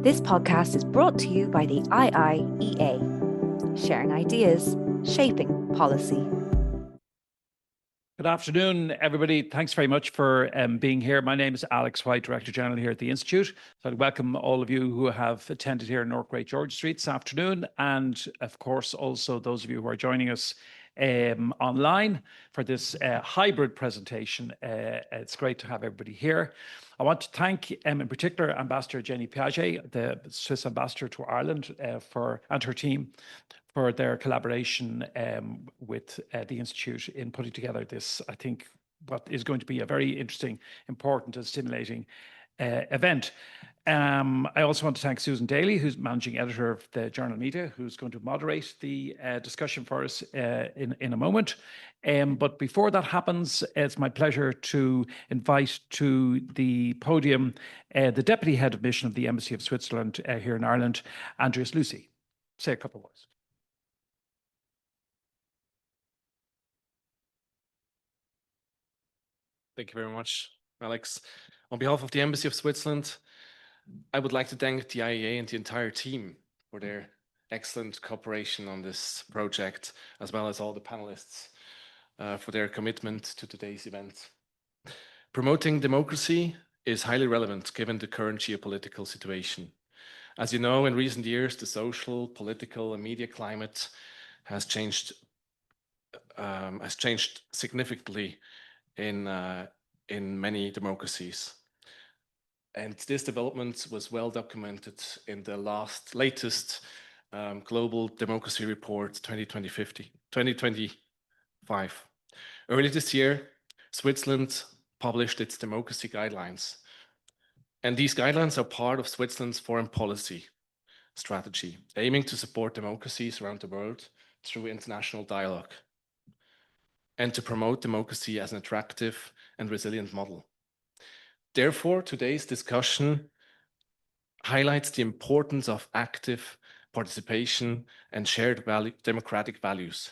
This podcast is brought to you by the IIEA, sharing ideas, shaping policy. Good afternoon, everybody. Thanks very much for being here. My name is Alex White, Director General here at the Institute. So I'd welcome all of you who have attended here in North Great George Street this afternoon, and of course also those of you who are joining us online for this hybrid presentation. It's great to have everybody here. I want to thank in particular Ambassador Jenny Piaget, the Swiss Ambassador to Ireland, and her team for their collaboration with the Institute in putting together this, I think, what is going to be a very interesting, important and stimulating event. I also want to thank Susan Daly, who's Managing Editor of the Journal Media, who's going to moderate the discussion for us in a moment. But before that happens, it's my pleasure to invite to the podium the Deputy Head of Mission of the Embassy of Switzerland here in Ireland, Andreas Lacey. Say a couple of words. Thank you very much, Alex. On behalf of the Embassy of Switzerland, I would like to thank the IEA and the entire team for their excellent cooperation on this project, as well as all the panelists for their commitment to today's event. Promoting democracy is highly relevant given the current geopolitical situation. As you know, in recent years, the social, political, and media climate has changed significantly in many democracies. And this development was well documented in the latest Global Democracy Report 2025. Early this year, Switzerland published its democracy guidelines. And these guidelines are part of Switzerland's foreign policy strategy, aiming to support democracies around the world through international dialogue, and to promote democracy as an attractive and resilient model. Therefore, today's discussion highlights the importance of active participation and shared democratic values.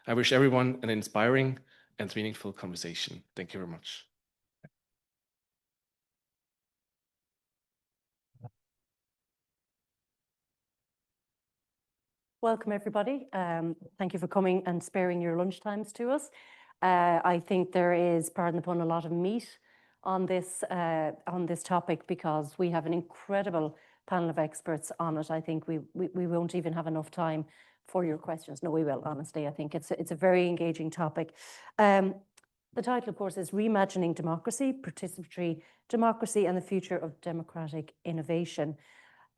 I wish everyone an inspiring and meaningful conversation. Thank you very much. Welcome, everybody. Thank you for coming and sparing your lunchtimes to us. I think there is, pardon the pun, a lot of meat on this topic because we have an incredible panel of experts on it. I think we won't even have enough time for your questions. No, we will, honestly. I think it's a very engaging topic. The title, of course, is Reimagining Democracy, Participatory Democracy and the Future of Democratic Innovation.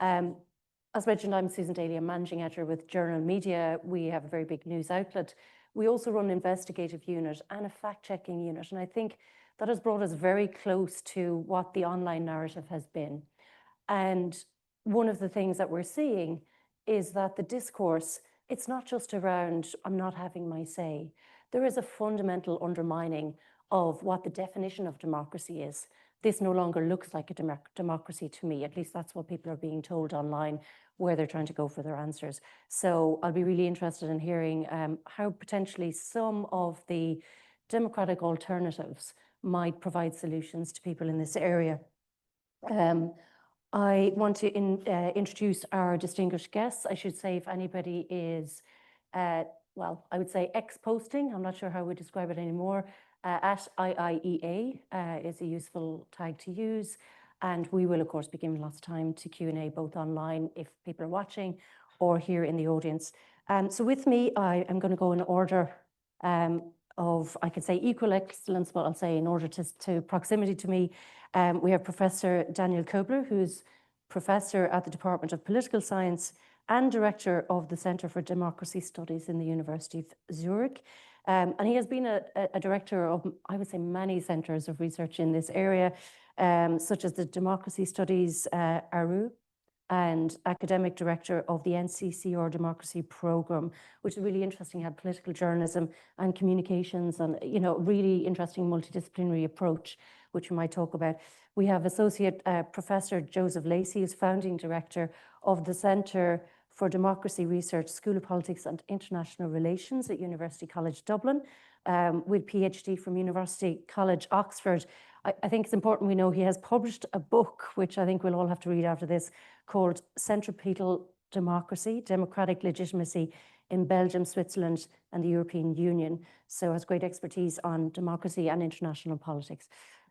As mentioned, I'm Susan Daly, I'm Managing Editor with Journal Media. We have a very big news outlet. We also run an investigative unit and a fact-checking unit. And I think that has brought us very close to what the online narrative has been. And one of the things that we're seeing is that the discourse, it's not just around, I'm not having my say. There is a fundamental undermining of what the definition of democracy is. This no longer looks like a democracy to me. At least that's what people are being told online, where they're trying to go for their answers. So I'll be really interested in hearing how potentially some of the democratic alternatives might provide solutions to people in this area. I want to introduce our distinguished guests. I should say, if anybody is, well, I would say ex-posting, I'm not sure how we describe it anymore, at IIEA is a useful tag to use. And we will, of course, be giving lots of time to Q&A, both online if people are watching or here in the audience. So with me, I am going to go in order of, I could say, equal excellence, but I'll say in order to proximity to me. We have Professor Daniel Kobler, who's Professor at the Department of Political Science and Director of the Center for Democracy Studies in the University of Zurich. And he has been a director of, I would say, many centers of research in this area, such as the Democracy Studies ARU and academic director of the NCCR Democracy Program, which is really interesting. Had political journalism and communications and, you know, really interesting multidisciplinary approach, which we might talk about. We have Associate Professor Joseph Lacey, who's founding director of the Centre for Democracy Research, School of Politics and International Relations at University College Dublin, with PhD from University College Oxford. I think it's important we know he has published a book, which I think we'll all have to read after this, called Centripetal Democracy, Democratic Legitimacy in Belgium, Switzerland, and the European Union. So has great expertise on democracy and international politics.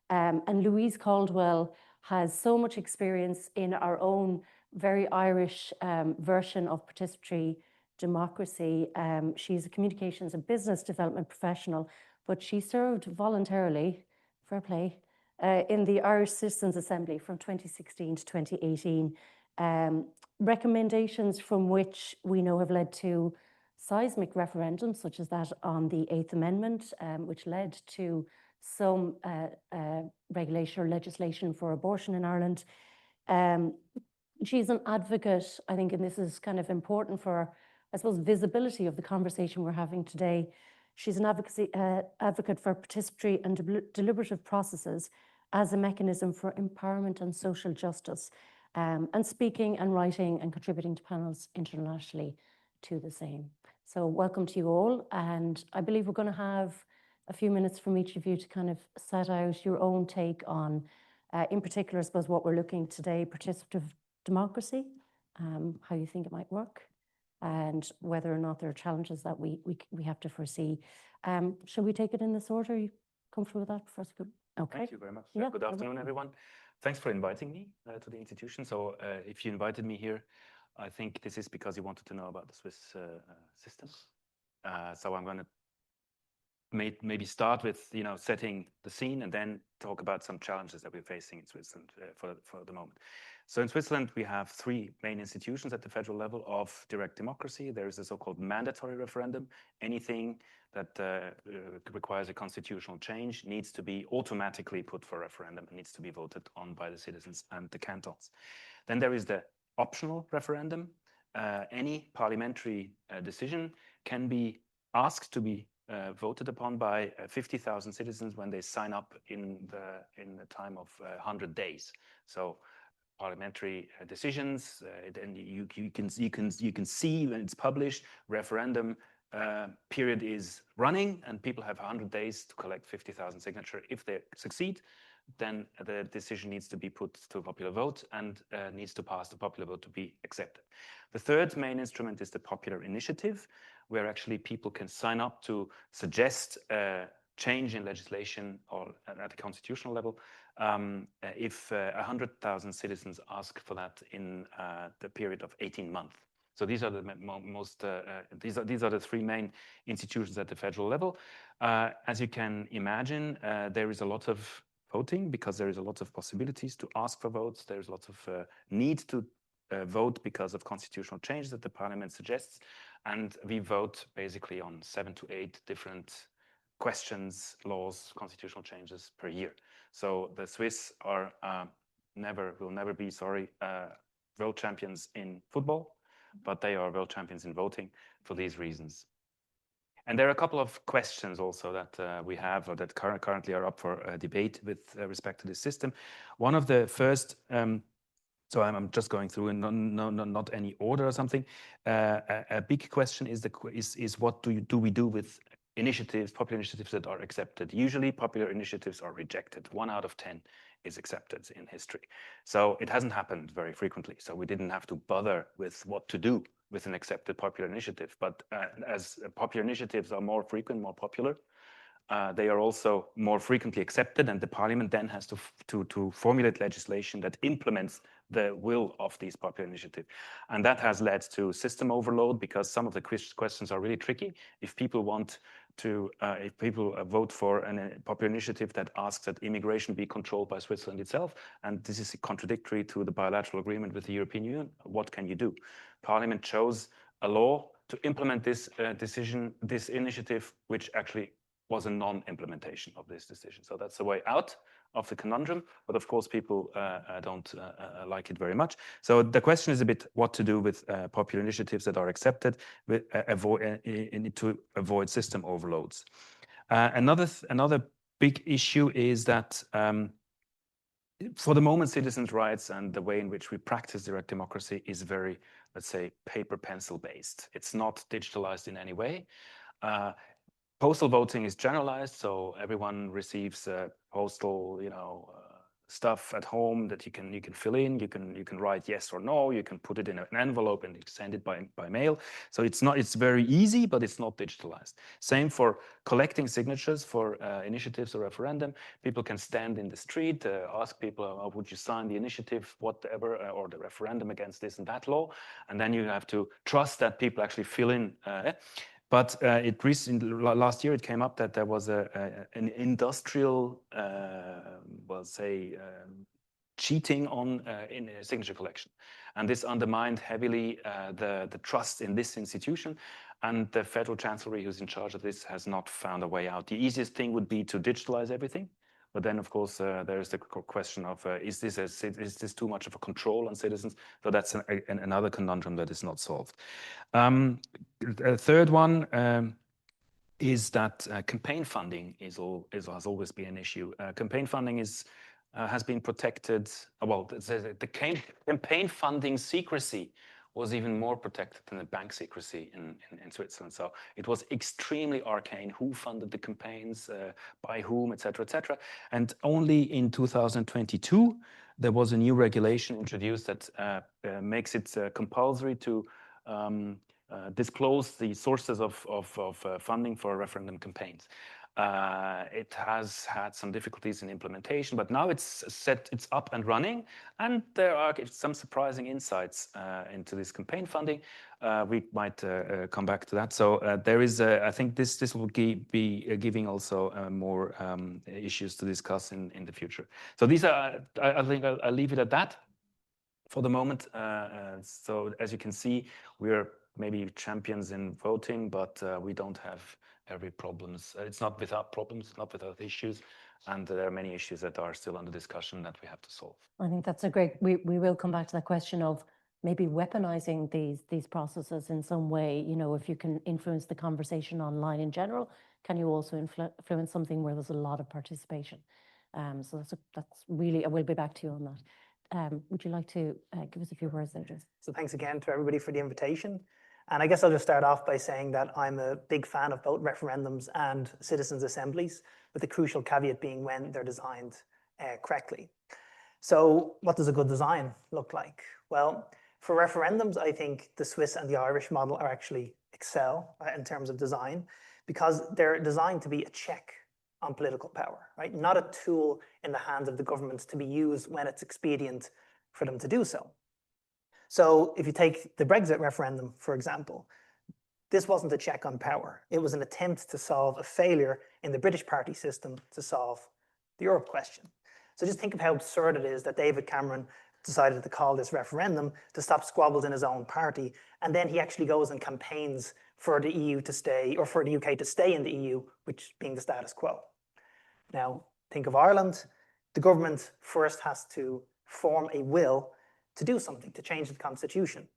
And Louise Caldwell has so much experience in our own very Irish version of participatory democracy. She's a communications and business development professional, but she served voluntarily, fair play, in the Irish Citizens Assembly from 2016 to 2018. Recommendations from which we know have led to seismic referendums, such as that on the Eighth Amendment, which led to some regulation or legislation for abortion in Ireland. She's an advocate, I think, and this is kind of important for, I suppose, visibility of the conversation we're having today. She's an advocate for participatory and deliberative processes as a mechanism for empowerment and social justice, and speaking and writing and contributing to panels internationally to the same. So welcome to you all. And I believe we're going to have a few minutes from each of you to kind of set out your own take on, in particular, I suppose, what we're looking today, participative democracy, how you think it might work, and whether or not there are challenges that we have to foresee. Shall we take it in this order? Are you comfortable with that? First, okay. Thank you very much. Yeah, good afternoon, everyone. Thanks for inviting me to the institution. So if you invited me here, I think this is because you wanted to know about the Swiss system. So I'm going to maybe start with setting the scene and then talk about some challenges that we're facing in Switzerland for the moment. So in Switzerland, we have three main institutions at the federal level of direct democracy. There is a so-called mandatory referendum. Anything that requires a constitutional change needs to be automatically put for referendum and needs to be voted on by the citizens and the cantons. Then there is the optional referendum. Any parliamentary decision can be asked to be voted upon by 50,000 citizens when they sign up in the time of 100 days. So parliamentary decisions, and you can see when it's published, referendum period is running, and people have 100 days to collect 50,000 signatures. If they succeed, then the decision needs to be put to a popular vote and needs to pass the popular vote to be accepted. The third main instrument is the popular initiative, where actually people can sign up to suggest change in legislation or at the constitutional level if 100,000 citizens ask for that in the period of 18 months. So these are the these are the three main institutions at the federal level. As you can imagine, there is a lot of voting because there is a lot of possibilities to ask for votes. There's lots of need to vote because of constitutional changes that the parliament suggests. And we vote basically on 7 to 8 different questions, laws, constitutional changes per year. So the Swiss are will never be, world champions in football, but they are world champions in voting for these reasons. And there are a couple of questions also that we have or that currently are up for debate with respect to this system. One of the first, so I'm just going through in not any order or something. A big question is what do we do with initiatives, popular initiatives that are accepted? Usually popular initiatives are rejected. 1 out of 10 is accepted in history. So it hasn't happened very frequently. So we didn't have to bother with what to do with an accepted popular initiative. But as popular initiatives are more frequent, more popular, they are also more frequently accepted, and the parliament then has to formulate legislation that implements the will of these popular initiatives. And that has led to system overload because some of the questions are really tricky. If people want to, if people vote for a popular initiative that asks that immigration be controlled by Switzerland itself, and this is contradictory to the bilateral agreement with the European Union, what can you do? Parliament chose a law to implement this this initiative, which actually was a non-implementation of this decision. So that's the way out of the conundrum. But of course, people don't like it very much. So the question is a bit what to do with popular initiatives that are accepted to avoid system overloads. Another big issue is that for the moment, citizens' rights and the way in which we practice direct democracy is very, let's say, paper pencil based. It's not digitalized in any way. Postal voting is generalized, so everyone receives postal, stuff at home that you can fill in. You can write yes or no. You can put it in an envelope and send it by mail. So it's very easy, but it's not digitalized. Same for collecting signatures for initiatives or referendum. People can stand in the street, ask people, would you sign the initiative, whatever, or the referendum against this and that law, and then you have to trust that people actually fill in. But last year it came up that there was an industrial, cheating in signature collection, and this undermined heavily the trust in this institution. And the federal chancellery, who's in charge of this, has not found a way out. The easiest thing would be to digitalize everything. But then, of course, there is the question of is this too much of a control on citizens? So that's another conundrum that is not solved. The third one is that campaign funding has always been an issue. Campaign funding has been protected. Well, the campaign funding secrecy was even more protected than the bank secrecy in Switzerland. So it was extremely arcane who funded the campaigns, by whom, et cetera, and only in 2022 there was a new regulation introduced that makes it compulsory to disclose the sources of funding for referendum campaigns. It has had some difficulties in implementation, but now it's up and running, and there are some surprising insights into this campaign funding. We might come back to that. So there is, I think this will be giving also more issues to discuss in the future. So these are, I think I'll leave it at that for the moment. So as you can see, we're maybe champions in voting, but we don't have every problems. It's not without problems, not without issues, and there are many issues that are still under discussion that we have to solve. I think that's a great. We will come back to that question of maybe weaponizing these processes in some way. If you can influence the conversation online in general, can you also influence something where there's a lot of participation? So that's really. I will be back to you on that. Would you like to give us a few words there, Jess? So thanks again to everybody for the invitation. And I guess I'll just start off by saying that I'm a big fan of both referendums and citizens' assemblies, with the crucial caveat being when they're designed correctly. So what does a good design look like? Well, for referendums, I think the Swiss and the Irish model are actually excel in terms of design, because they're designed to be a check on political power, right? Not a tool in the hands of the governments to be used when it's expedient for them to do so. So if you take the Brexit referendum, for example, this wasn't a check on power. It was an attempt to solve a failure in the British party system to solve the Europe question. So just think of how absurd it is that David Cameron decided to call this referendum to stop squabbles in his own party, and then he actually goes and campaigns for the EU to stay, or for the UK to stay in the EU, which being the status quo. Now, think of Ireland. The government first has to form a will to do something, to change the constitution.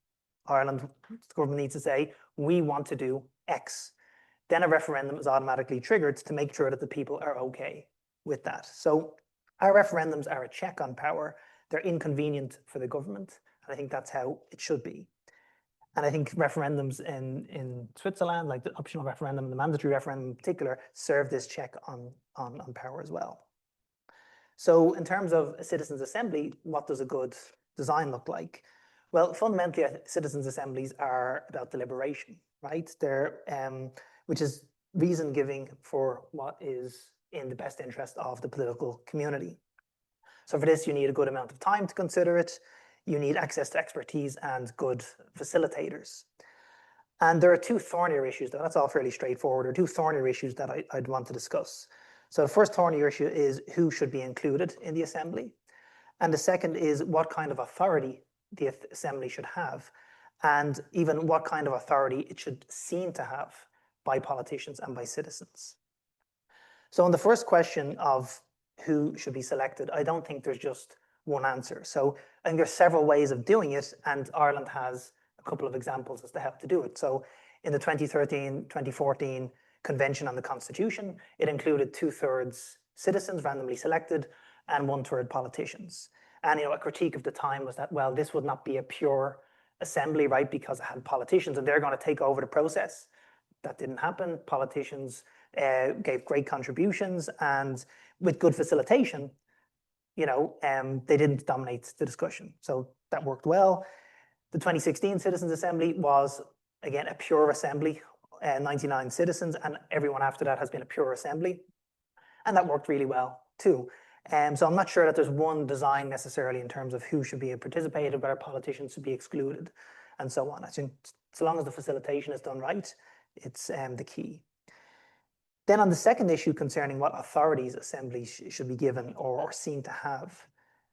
Ireland, the government needs to say, we want to do X. Then a referendum is automatically triggered to make sure that the people are okay with that. So our referendums are a check on power. They're inconvenient for the government, and I think that's how it should be. And I think referendums in Switzerland, like the optional referendum and the mandatory referendum in particular, serve this check on power as well. So in terms of a citizens' assembly, what does a good design look like? Well, fundamentally, citizens' assemblies are about deliberation, right? They're, which is reason giving for what is in the best interest of the political community. So for this, you need a good amount of time to consider it. You need access to expertise and good facilitators. And there are two thornier issues, though. That's all fairly straightforward. There are two thornier issues that I'd want to discuss. So the first thornier issue is who should be included in the assembly. And the second is what kind of authority the assembly should have, and even what kind of authority it should seem to have by politicians and by citizens. So on the first question of who should be selected, I don't think there's just one answer. So I think there's several ways of doing it, and Ireland has a couple of examples as to how to do it. So in the 2013-2014 Convention on the Constitution, it included 2/3 citizens randomly selected and 1/3 politicians. And a critique of the time was that, well, this would not be a pure assembly, right, because it had politicians and they're going to take over the process. That didn't happen. Politicians gave great contributions, and with good facilitation, they didn't dominate the discussion. So that worked well. The 2016 Citizens Assembly was, again, a pure assembly, 99 citizens, and everyone after that has been a pure assembly. And that worked really well too. So I'm not sure that there's one design necessarily in terms of who should be participated, whether politicians should be excluded, and so on. I think so long as the facilitation is done right, it's the key. Then on the second issue concerning what authorities assemblies should be given or seen to have,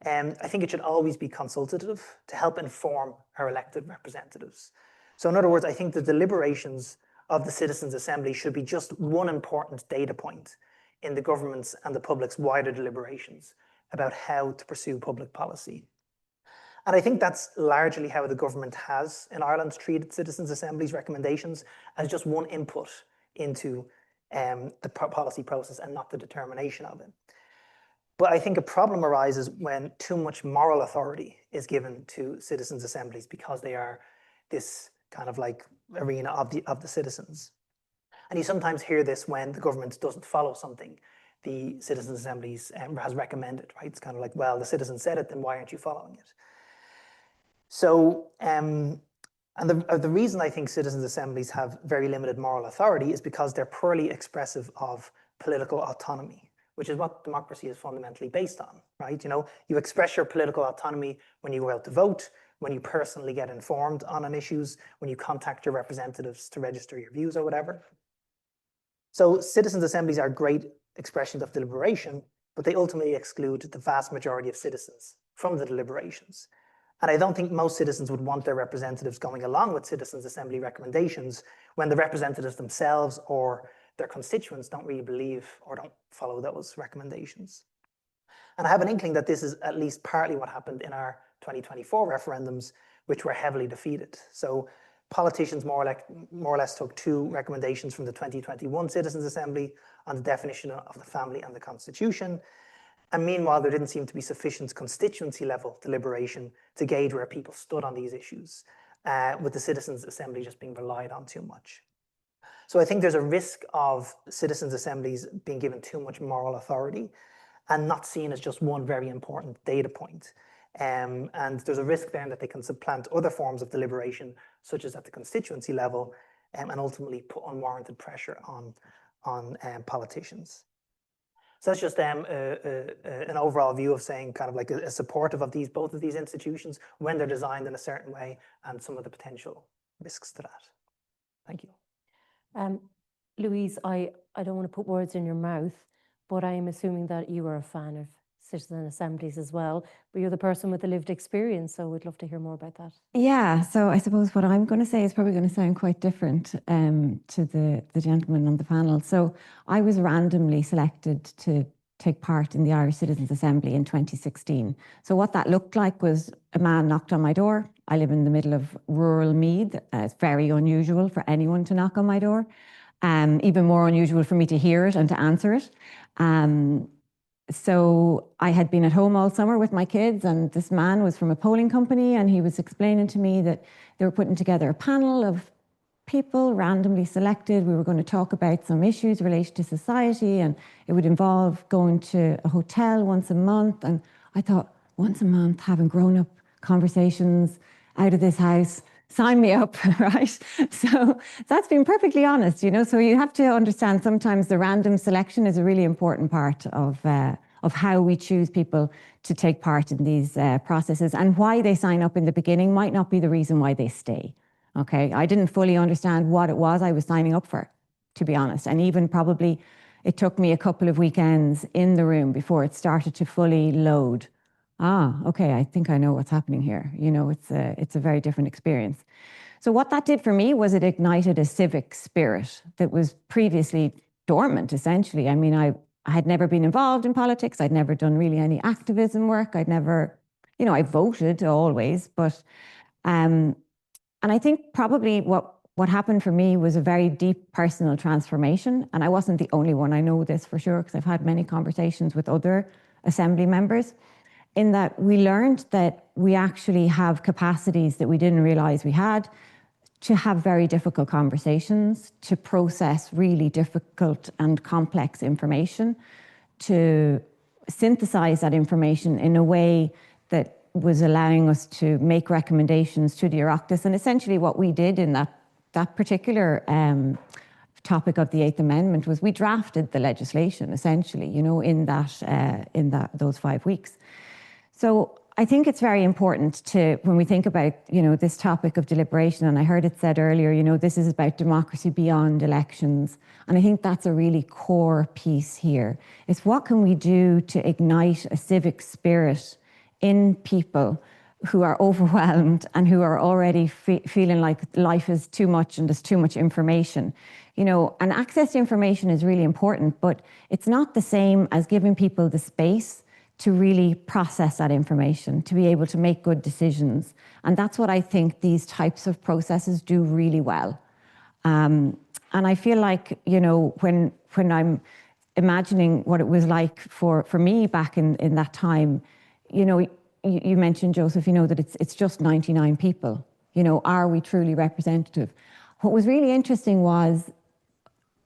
I think it should always be consultative to help inform our elected representatives. So in other words, I think the deliberations of the Citizens Assembly should be just one important data point in the government's and the public's wider deliberations about how to pursue public policy. And I think that's largely how the government has in Ireland treated Citizens Assemblies recommendations as just one input into the policy process and not the determination of it. But I think a problem arises when too much moral authority is given to Citizens Assemblies because they are this kind of like arena of the citizens. And you sometimes hear this when the government doesn't follow something the Citizens Assemblies has recommended, right? It's kind of like, well, the citizens said it, then why aren't you following it? So, and the reason I think Citizens Assemblies have very limited moral authority is because they're poorly expressive of political autonomy, which is what democracy is fundamentally based on, right? You express your political autonomy when you go out to vote, when you personally get informed on issues, when you contact your representatives to register your views or whatever. So Citizens Assemblies are great expressions of deliberation, but they ultimately exclude the vast majority of citizens from the deliberations. And I don't think most citizens would want their representatives going along with Citizens Assembly recommendations when the representatives themselves or their constituents don't really believe or don't follow those recommendations. And I have an inkling that this is at least partly what happened in our 2024 referendums, which were heavily defeated. So politicians more or less took two recommendations from the 2021 Citizens Assembly on the definition of the family and the Constitution. And meanwhile, there didn't seem to be sufficient constituency level deliberation to gauge where people stood on these issues, with the Citizens Assembly just being relied on too much. So I think there's a risk of Citizens Assemblies being given too much moral authority and not seen as just one very important data point. And there's a risk then that they can supplant other forms of deliberation, such as at the constituency level, and ultimately put unwarranted pressure on politicians. So that's just an overall view of saying kind of like a supportive of both of these institutions when they're designed in a certain way and some of the potential risks to that. Thank you. Louise, I don't want to put words in your mouth, but I'm assuming that you are a fan of Citizen Assemblies as well, but you're the person with the lived experience, so we'd love to hear more about that. Yeah, so I suppose what I'm going to say is probably going to sound quite different to the gentleman on the panel. So I was randomly selected to take part in the Irish Citizens Assembly in 2016. So what that looked like was a man knocked on my door. I live in the middle of rural Meath. It's very unusual for anyone to knock on my door. Even more unusual for me to hear it and to answer it. So I had been at home all summer with my kids, and this man was from a polling company, and he was explaining to me that they were putting together a panel of people randomly selected. We were going to talk about some issues related to society, and it would involve going to a hotel once a month. And I thought, once a month, having grown-up conversations out of this house, sign me up, right? So that's being perfectly honest, so you have to understand sometimes the random selection is a really important part of how we choose people to take part in these processes, and why they sign up in the beginning might not be the reason why they stay, okay? I didn't fully understand what it was I was signing up for, to be honest, and even probably it took me a couple of weekends in the room before it started to fully load. Okay, I think I know what's happening here. It's a very different experience. So what that did for me was it ignited a civic spirit that was previously dormant, essentially. I mean, I had never been involved in politics. I'd never done really any activism work. I'd never, I voted always, but, and I think probably what happened for me was a very deep personal transformation. And I wasn't the only one. I know this for sure, because I've had many conversations with other assembly members, in that we learned that we actually have capacities that we didn't realize we had to have very difficult conversations, to process really difficult and complex information, to synthesize that information in a way that was allowing us to make recommendations to the Oireachtas. And essentially what we did in that particular topic of the Eighth Amendment was we drafted the legislation, essentially, you know, in those 5 weeks. So I think it's very important to, when we think about, you know, this topic of deliberation, and I heard it said earlier, you know, this is about democracy beyond elections. And I think that's a really core piece here. It's what can we do to ignite a civic spirit in people who are overwhelmed and who are already feeling like life is too much and there's too much information. You know, and access to information is really important, but it's not the same as giving people the space to really process that information, to be able to make good decisions. And that's what I think these types of processes do really well. And I feel like, you know, when I'm imagining what it was like for me back in that time, you know, you mentioned, Joseph, you know, that it's just 99 people. You know, are we truly representative? What was really interesting was,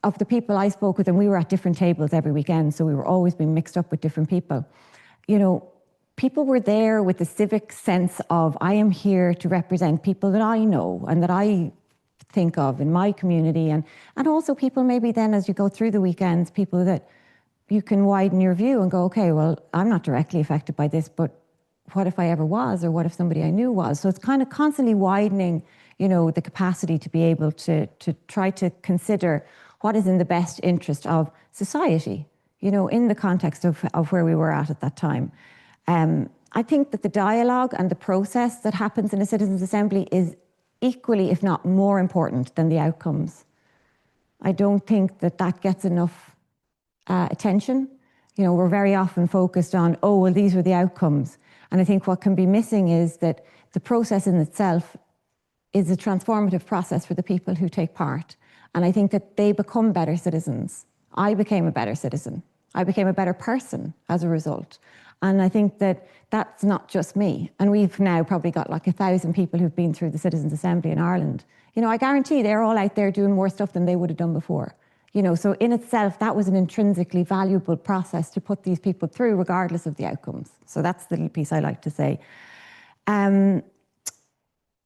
of the people I spoke with, and we were at different tables every weekend, so we were always being mixed up with different people. You know, people were there with the civic sense of, I am here to represent people that I know and that I think of in my community. And also people maybe then, as you go through the weekends, people that you can widen your view and go, okay, well, I'm not directly affected by this, but what if I ever was, or what if somebody I knew was? So it's kind of constantly widening, you know, the capacity to be able to try to consider what is in the best interest of society, you know, in the context of where we were at that time. I think that the dialogue and the process that happens in a Citizens Assembly is equally, if not more important than the outcomes. I don't think that gets enough attention. You know, we're very often focused on, oh, well, these were the outcomes. And I think what can be missing is that the process in itself is a transformative process for the people who take part. And I think that they become better citizens. I became a better citizen. I became a better person as a result. And I think that that's not just me. And we've now probably got like 1,000 people who've been through the Citizens Assembly in Ireland. You know, I guarantee they're all out there doing more stuff than they would have done before. You know, so in itself, that was an intrinsically valuable process to put these people through, regardless of the outcomes. So that's the little piece I like to say.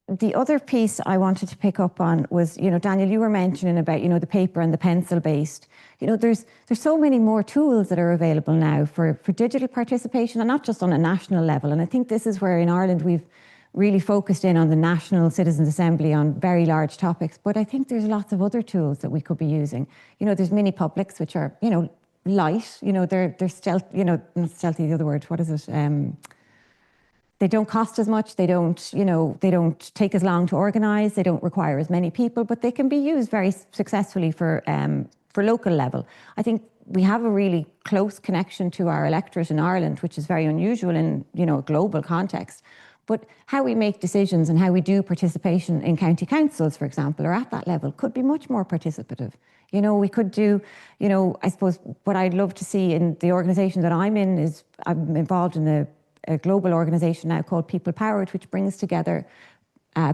The other piece I wanted to pick up on was, you know, Daniel, you were mentioning about, you know, the paper and the pencil based. You know, there's so many more tools that are available now for digital participation, and not just on a national level. And I think this is where in Ireland we've really focused in on the National Citizens Assembly on very large topics. But I think there's lots of other tools that we could be using. You know, there's mini publics, which are, you know, light. You know, they're stealth. You know, not stealthy. The other word. What is it? They don't cost as much. They don't, you know, they don't take as long to organise. They don't require as many people, but they can be used very successfully for local level. I think we have a really close connection to our electorate in Ireland, which is very unusual in, you know, a global context. But how we make decisions and how we do participation in county councils, for example, or at that level, could be much more participative. You know, we could do, you know, I suppose what I'd love to see in the organisation that I'm in is I'm involved in a global organisation now called People Powered, which brings together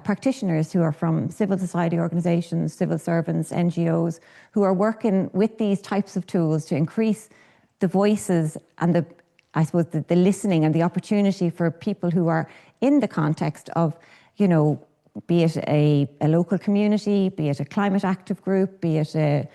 practitioners who are from civil society organisations, civil servants, NGOs, who are working with these types of tools to increase the voices and the listening and the opportunity for people who are in the context of, you know, be it a local community, be it a climate active group, be it a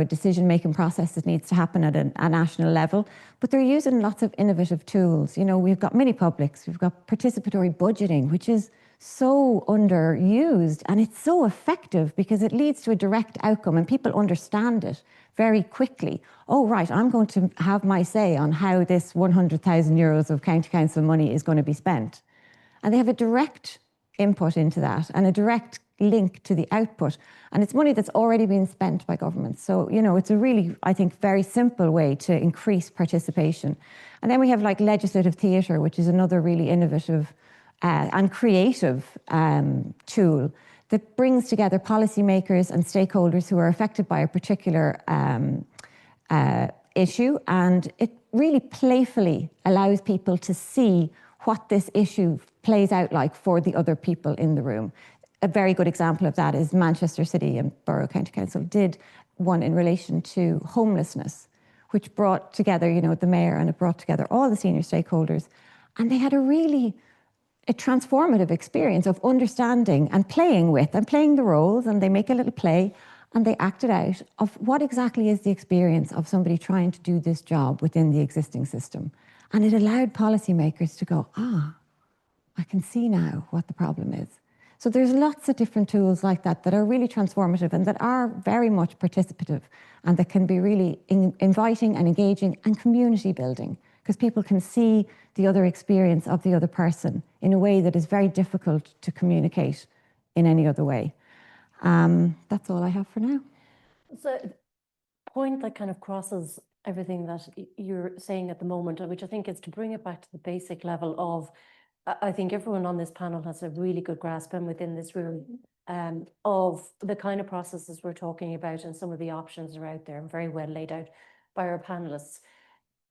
decision-making process that needs to happen at a national level. But they're using lots of innovative tools. You know, we've got mini publics, we've got participatory budgeting, which is so underused, and it's so effective because it leads to a direct outcome and people understand it very quickly. Oh, right, I'm going to have my say on how this 100,000 euros of county council money is going to be spent. And they have a direct input into that and a direct link to the output. And it's money that's already been spent by governments. So, you know, it's a really, I think, very simple way to increase participation. And then we have like legislative theatre, which is another really innovative and creative tool that brings together policymakers and stakeholders who are affected by a particular issue. And it really playfully allows people to see what this issue plays out like for the other people in the room. a very good example of that is Manchester City and Borough County Council did one in relation to homelessness, which brought together, you know, the mayor, and it brought together all the senior stakeholders. And they had a transformative experience of understanding and playing with and playing the roles, and they make a little play and they acted out of what exactly is the experience of somebody trying to do this job within the existing system. And it allowed policymakers to go, I can see now what the problem is. So there's lots of different tools like that that are really transformative and that are very much participative and that can be really inviting and engaging and community building, because people can see the other experience of the other person in a way that is very difficult to communicate in any other way. That's all I have for now. So a point that kind of crosses everything that you're saying at the moment, which I think is to bring it back to the basic level of, I think everyone on this panel has a really good grasp, and within this room, of the kind of processes we're talking about, and some of the options are out there and very well laid out by our panelists.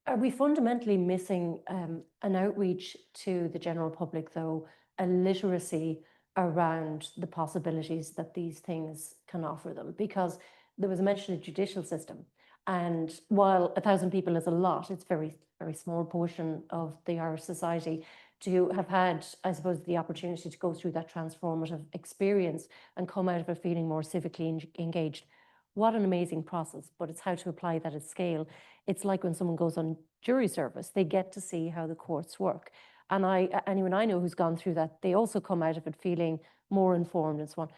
Are we fundamentally missing an outreach to the general public, though, a literacy around the possibilities that these things can offer them? Because there was a mention of judicial system, and while 1,000 people is a lot, it's a very, very small portion of the Irish society to have had, I suppose, the opportunity to go through that transformative experience and come out of it feeling more civically engaged. What an amazing process, but it's how to apply that at scale. It's like when someone goes on jury service, they get to see how the courts work. And anyone I know who's gone through that, they also come out of it feeling more informed and so on.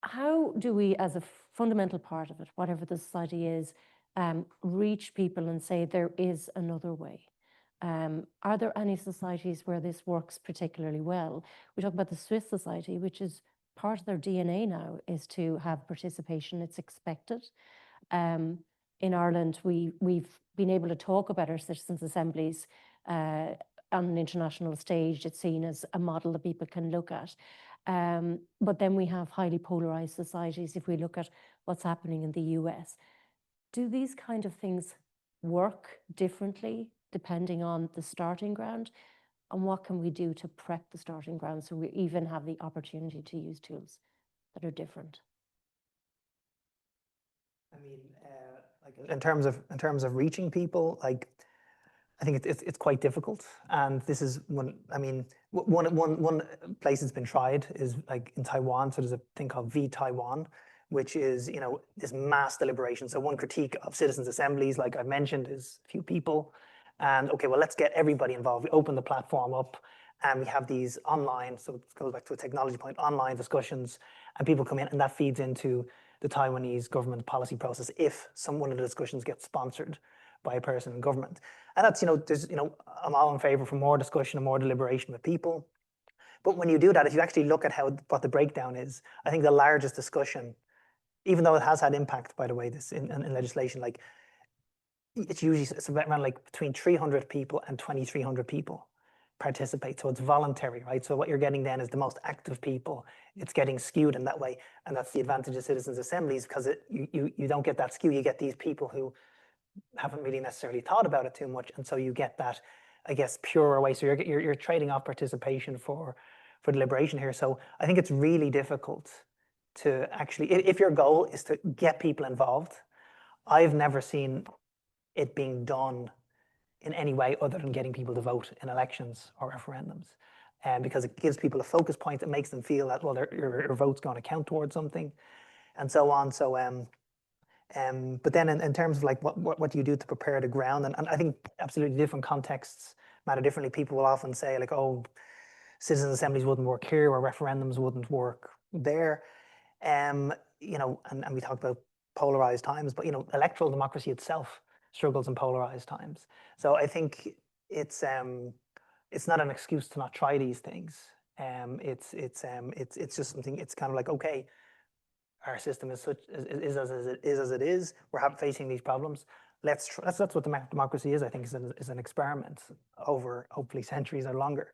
How do we, as a fundamental part of it, whatever the society is, reach people and say there is another way? Are there any societies where this works particularly well? We talk about the Swiss society, which is part of their DNA now, is to have participation. It's expected. In Ireland, we've been able to talk about our citizens' assemblies on an international stage. It's seen as a model that people can look at. But then we have highly polarized societies. If we look at what's happening in the US, do these kind of things work differently depending on the starting ground? And what can we do to prep the starting ground so we even have the opportunity to use tools that are different? I mean, like in terms of reaching people, like I think it's quite difficult. And this is one place it's been tried is like in Taiwan. So there's a thing called V-Taiwan, which is, you know, this mass deliberation. So one critique of citizens' assemblies, like I've mentioned, is a few people. And okay, well, let's get everybody involved. We open the platform up and we have these online, so it goes back to a technology point, online discussions, and people come in, and that feeds into the Taiwanese government policy process if one of the discussions gets sponsored by a person in government. And that's, you know, there's, you know, I'm all in favor for more discussion and more deliberation with people. But when you do that, if you actually look at what the breakdown is, I think the largest discussion, even though it has had impact, by the way, this in legislation, like it's around like between 300 people and 2,300 people participate. So it's voluntary, right? So what you're getting then is the most active people. It's getting skewed in that way. And that's the advantage of citizens' assemblies, because you don't get that skew. You get these people who haven't really necessarily thought about it too much. And so you get that, I guess, purer way. So you're trading off participation for deliberation here. So I think it's really difficult to actually, if your goal is to get people involved, I've never seen it being done in any way other than getting people to vote in elections or referendums, because it gives people a focus point that makes them feel that, well, your vote's going to count towards something, and so on. So, but then in terms of like what do you do to prepare the ground, and I think absolutely different contexts matter differently. People will often say like, oh, citizens' assemblies wouldn't work here, or referendums wouldn't work there, you know, and we talk about polarized times, but you know, electoral democracy itself struggles in polarized times. So I think it's not an excuse to not try these things. It's just something. It's kind of like, okay, our system is as it is. We're facing these problems. That's what democracy is. I think is an experiment over hopefully centuries or longer,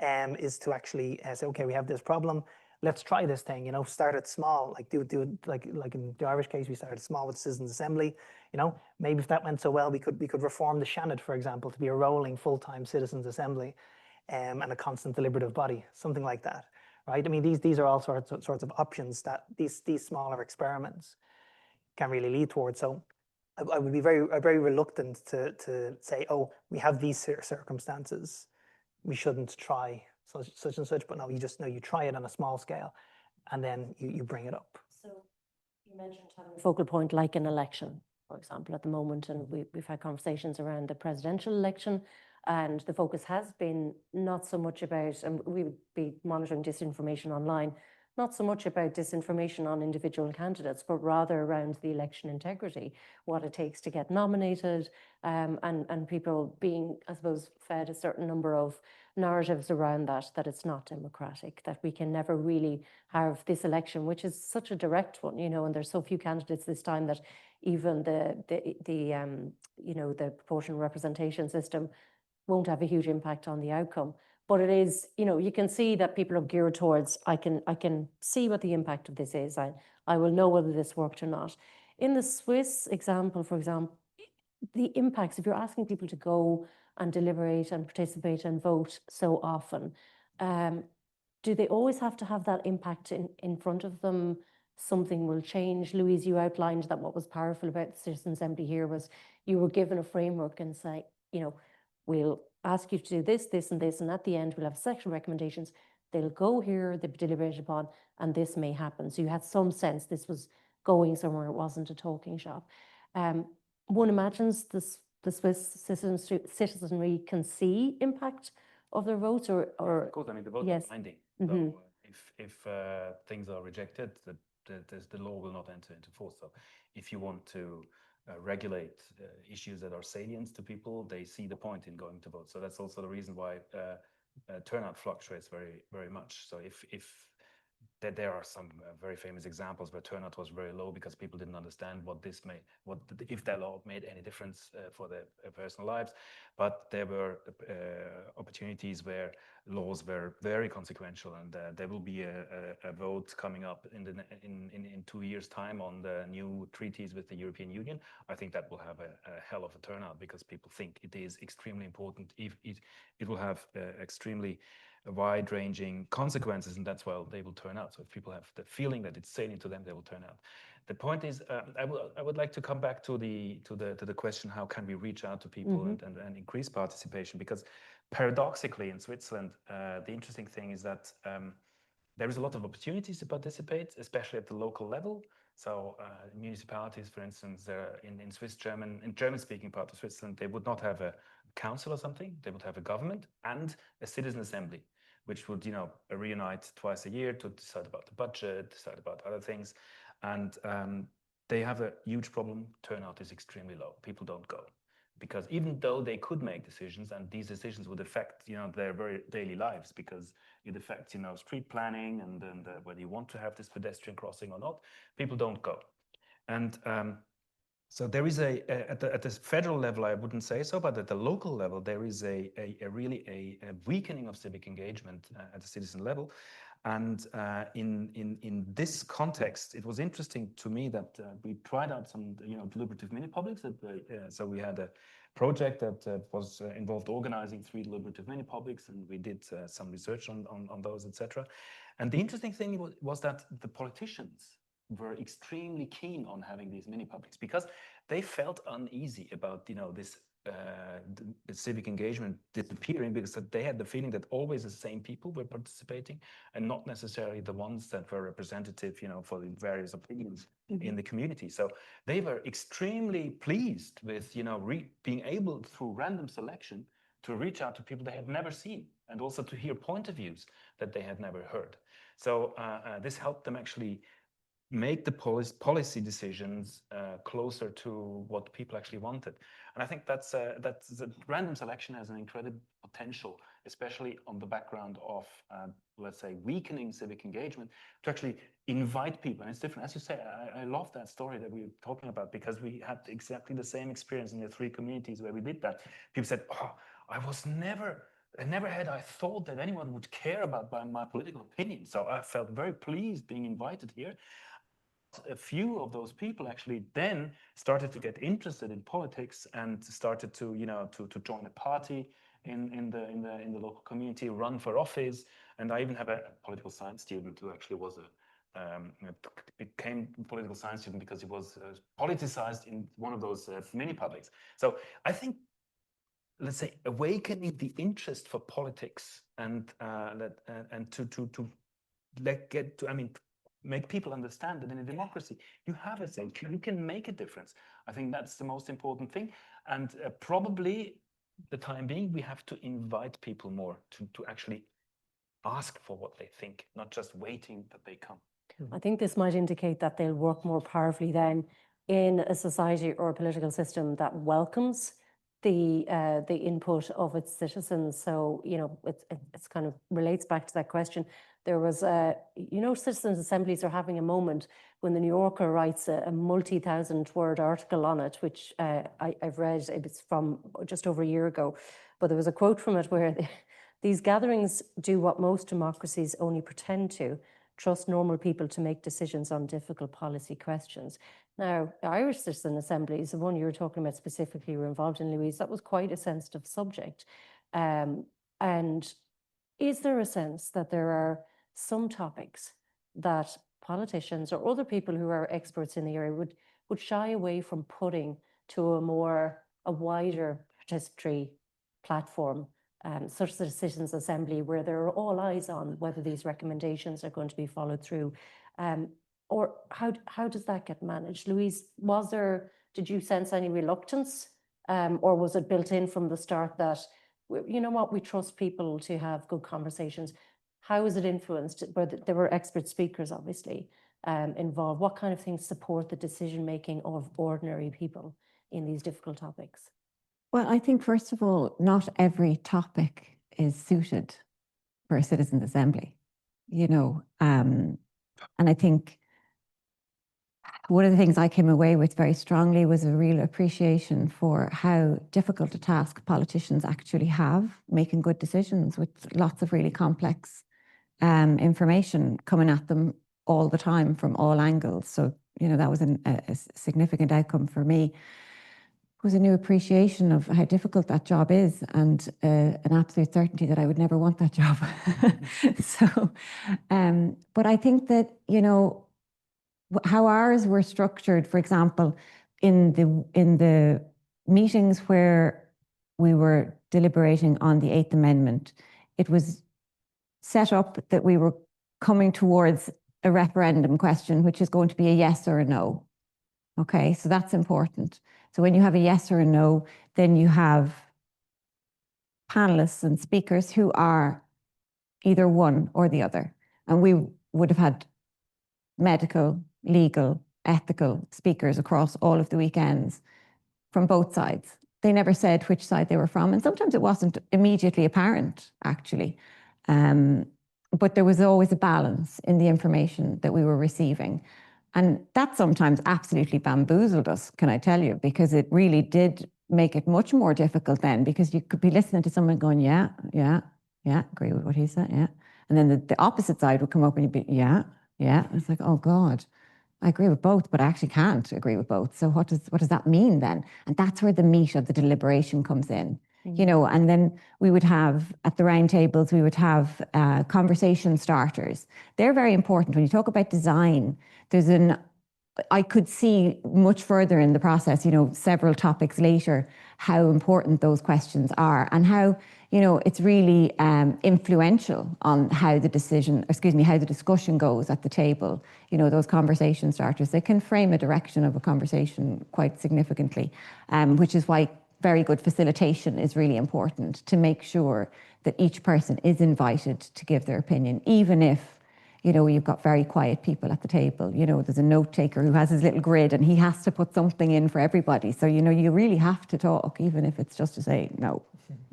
is to actually say, okay, we have this problem. Let's try this thing, you know, start it small, like do like in the Irish case, we started small with Citizens Assembly, you know, maybe if that went so well, we could reform the Seanad, for example, to be a rolling full-time Citizens Assembly, and a constant deliberative body, something like that, right? I mean, these are all sorts of options that these smaller experiments can really lead towards. So I would be very reluctant to say, oh, we have these circumstances, we shouldn't try such and such. But no, you try it on a small scale, and then you bring it up. So you mentioned having a focal point like an election, for example, at the moment, and we've had conversations around the presidential election, and the focus has been not so much about, and we would be monitoring disinformation online, not so much about disinformation on individual candidates, but rather around the election integrity, what it takes to get nominated, and people being, I suppose, fed a certain number of narratives around that it's not democratic, that we can never really have this election, which is such a direct one, and there's so few candidates this time that even the proportional representation system won't have a huge impact on the outcome. But it is, you can see that people are geared towards, I can see what the impact of this is. I will know whether this worked or not. In the Swiss example, for example, the impacts, if you're asking people to go and deliberate and participate and vote so often, do they always have to have that impact in front of them? Something will change. Louise, you outlined that what was powerful about the Citizens Assembly here was you were given a framework and say, we'll ask you to do this, this, and this, and at the end we'll have section recommendations. They'll go here, they'll be deliberated upon, and this may happen. So you had some sense this was going somewhere, it wasn't a talking shop. One imagines the Swiss citizenry can see impact of their votes, or of course, I mean, the vote is binding. So if things are rejected, the law will not enter into force. So if you want to regulate issues that are salient to people, they see the point in going to vote. So that's also the reason why turnout fluctuates very, very much. So if there are some very famous examples where turnout was very low because people didn't understand if that law made any difference for their personal lives. But there were opportunities where laws were very consequential, and there will be a vote coming up in 2 years' time on the new treaties with the European Union. I think that will have a hell of a turnout because people think it is extremely important. It will have extremely wide-ranging consequences, and that's why they will turn out. So if people have the feeling that it's salient to them, they will turn out. The point is, I would like to come back to the question: how can we reach out to people and increase participation? Because paradoxically, in Switzerland, the interesting thing is that there is a lot of opportunities to participate, especially at the local level. So municipalities, for instance, in German-speaking part of Switzerland, they would not have a council or something. They would have a government and a citizen assembly, which would, reunite twice a year to decide about the budget, decide about other things. And they have a huge problem. Turnout is extremely low. People don't go. Because even though they could make decisions, and these decisions would affect, their very daily lives, because it affects, street planning and whether you want to have this pedestrian crossing or not, people don't go. And so there is at the federal level, I wouldn't say so, but at the local level, there is really a weakening of civic engagement at the citizen level. And in this context, it was interesting to me that we tried out some deliberative mini publics. So we had a project that was involved organizing 3 deliberative mini publics, and we did some research on those, etc. And the interesting thing was that the politicians were extremely keen on having these mini publics because they felt uneasy about this the civic engagement disappearing, because they had the feeling that always the same people were participating and not necessarily the ones that were representative, for the various opinions in the community. So they were extremely pleased with, being able through random selection to reach out to people they had never seen, and also to hear point of views that they had never heard. So this helped them actually make the policy decisions closer to what people actually wanted. And I think that's random selection has an incredible potential, especially on the background of, let's say, weakening civic engagement, to actually invite people. And it's different. As you say, I love that story that we were talking about, because we had exactly the same experience in the 3 communities where we did that. People said, oh, I thought that anyone would care about my political opinion. So I felt very pleased being invited here. A few of those people actually then started to get interested in politics and started to, to join a party in the local community, run for office. And I even have a political science student who actually was became a political science student because he was politicized in one of those mini publics. So I think, let's say, awakening the interest for politics and make people understand that in a democracy you have a say, you can make a difference. I think that's the most important thing. And probably the time being, we have to invite people more to actually ask for what they think, not just waiting that they come. I think this might indicate that they'll work more powerfully then in a society or a political system that welcomes the input of its citizens. So, you know, it's kind of relates back to that question. There was, you know, Citizens Assemblies are having a moment when the New Yorker writes a multi-thousand-word article on it, which I've read. It's from just over a year ago, but there was a quote from it where these gatherings do what most democracies only pretend to: trust normal people to make decisions on difficult policy questions. Now, the Irish Citizen Assemblies, the one you were talking about specifically, were involved in, Louise, that was quite a sensitive subject. And is there a sense that there are some topics that politicians or other people who are experts in the area would shy away from putting to a wider participatory platform, such as the Citizens Assembly, where there are all eyes on whether these recommendations are going to be followed through? Or how does that get managed? Louise, did you sense any reluctance, or was it built in from the start that, you know what, we trust people to have good conversations? How is it influenced? But there were expert speakers, obviously, involved. What kind of things support the decision-making of ordinary people in these difficult topics? Well, I think, first of all, not every topic is suited for a citizens' assembly, you know. And I think one of the things I came away with very strongly was a real appreciation for how difficult a task politicians actually have making good decisions with lots of really complex information coming at them all the time from all angles. So, you know, that was a significant outcome for me. It was a new appreciation of how difficult that job is, and an absolute certainty that I would never want that job. So, but I think that, you know, how ours were structured, for example, in the meetings where we were deliberating on the Eighth Amendment, it was set up that we were coming towards a referendum question, which is going to be a yes or a no. Okay, so that's important. So when you have a yes or a no, then you have panelists and speakers who are either one or the other. And we would have had medical, legal, ethical speakers across all of the weekends from both sides. They never said which side they were from, and sometimes it wasn't immediately apparent, actually. But there was always a balance in the information that we were receiving. And that sometimes absolutely bamboozled us, can I tell you, because it really did make it much more difficult then, because you could be listening to someone going, yeah, agree with what he said, yeah. And then the opposite side would come up and you'd be, yeah. It's like, oh God, I agree with both, but I actually can't agree with both. So what does that mean then? And that's where the meat of the deliberation comes in. You know, and then we would have, at the round tables, we would have conversation starters. They're very important. When you talk about design, I could see much further in the process, you know, several topics later, how important those questions are and how, you know, it's really influential on how the discussion goes at the table. You know, those conversation starters, they can frame a direction of a conversation quite significantly, which is why very good facilitation is really important, to make sure that each person is invited to give their opinion, even if, you know, you've got very quiet people at the table. You know, there's a note taker who has his little grid and he has to put something in for everybody. So, you know, you really have to talk, even if it's just to say no.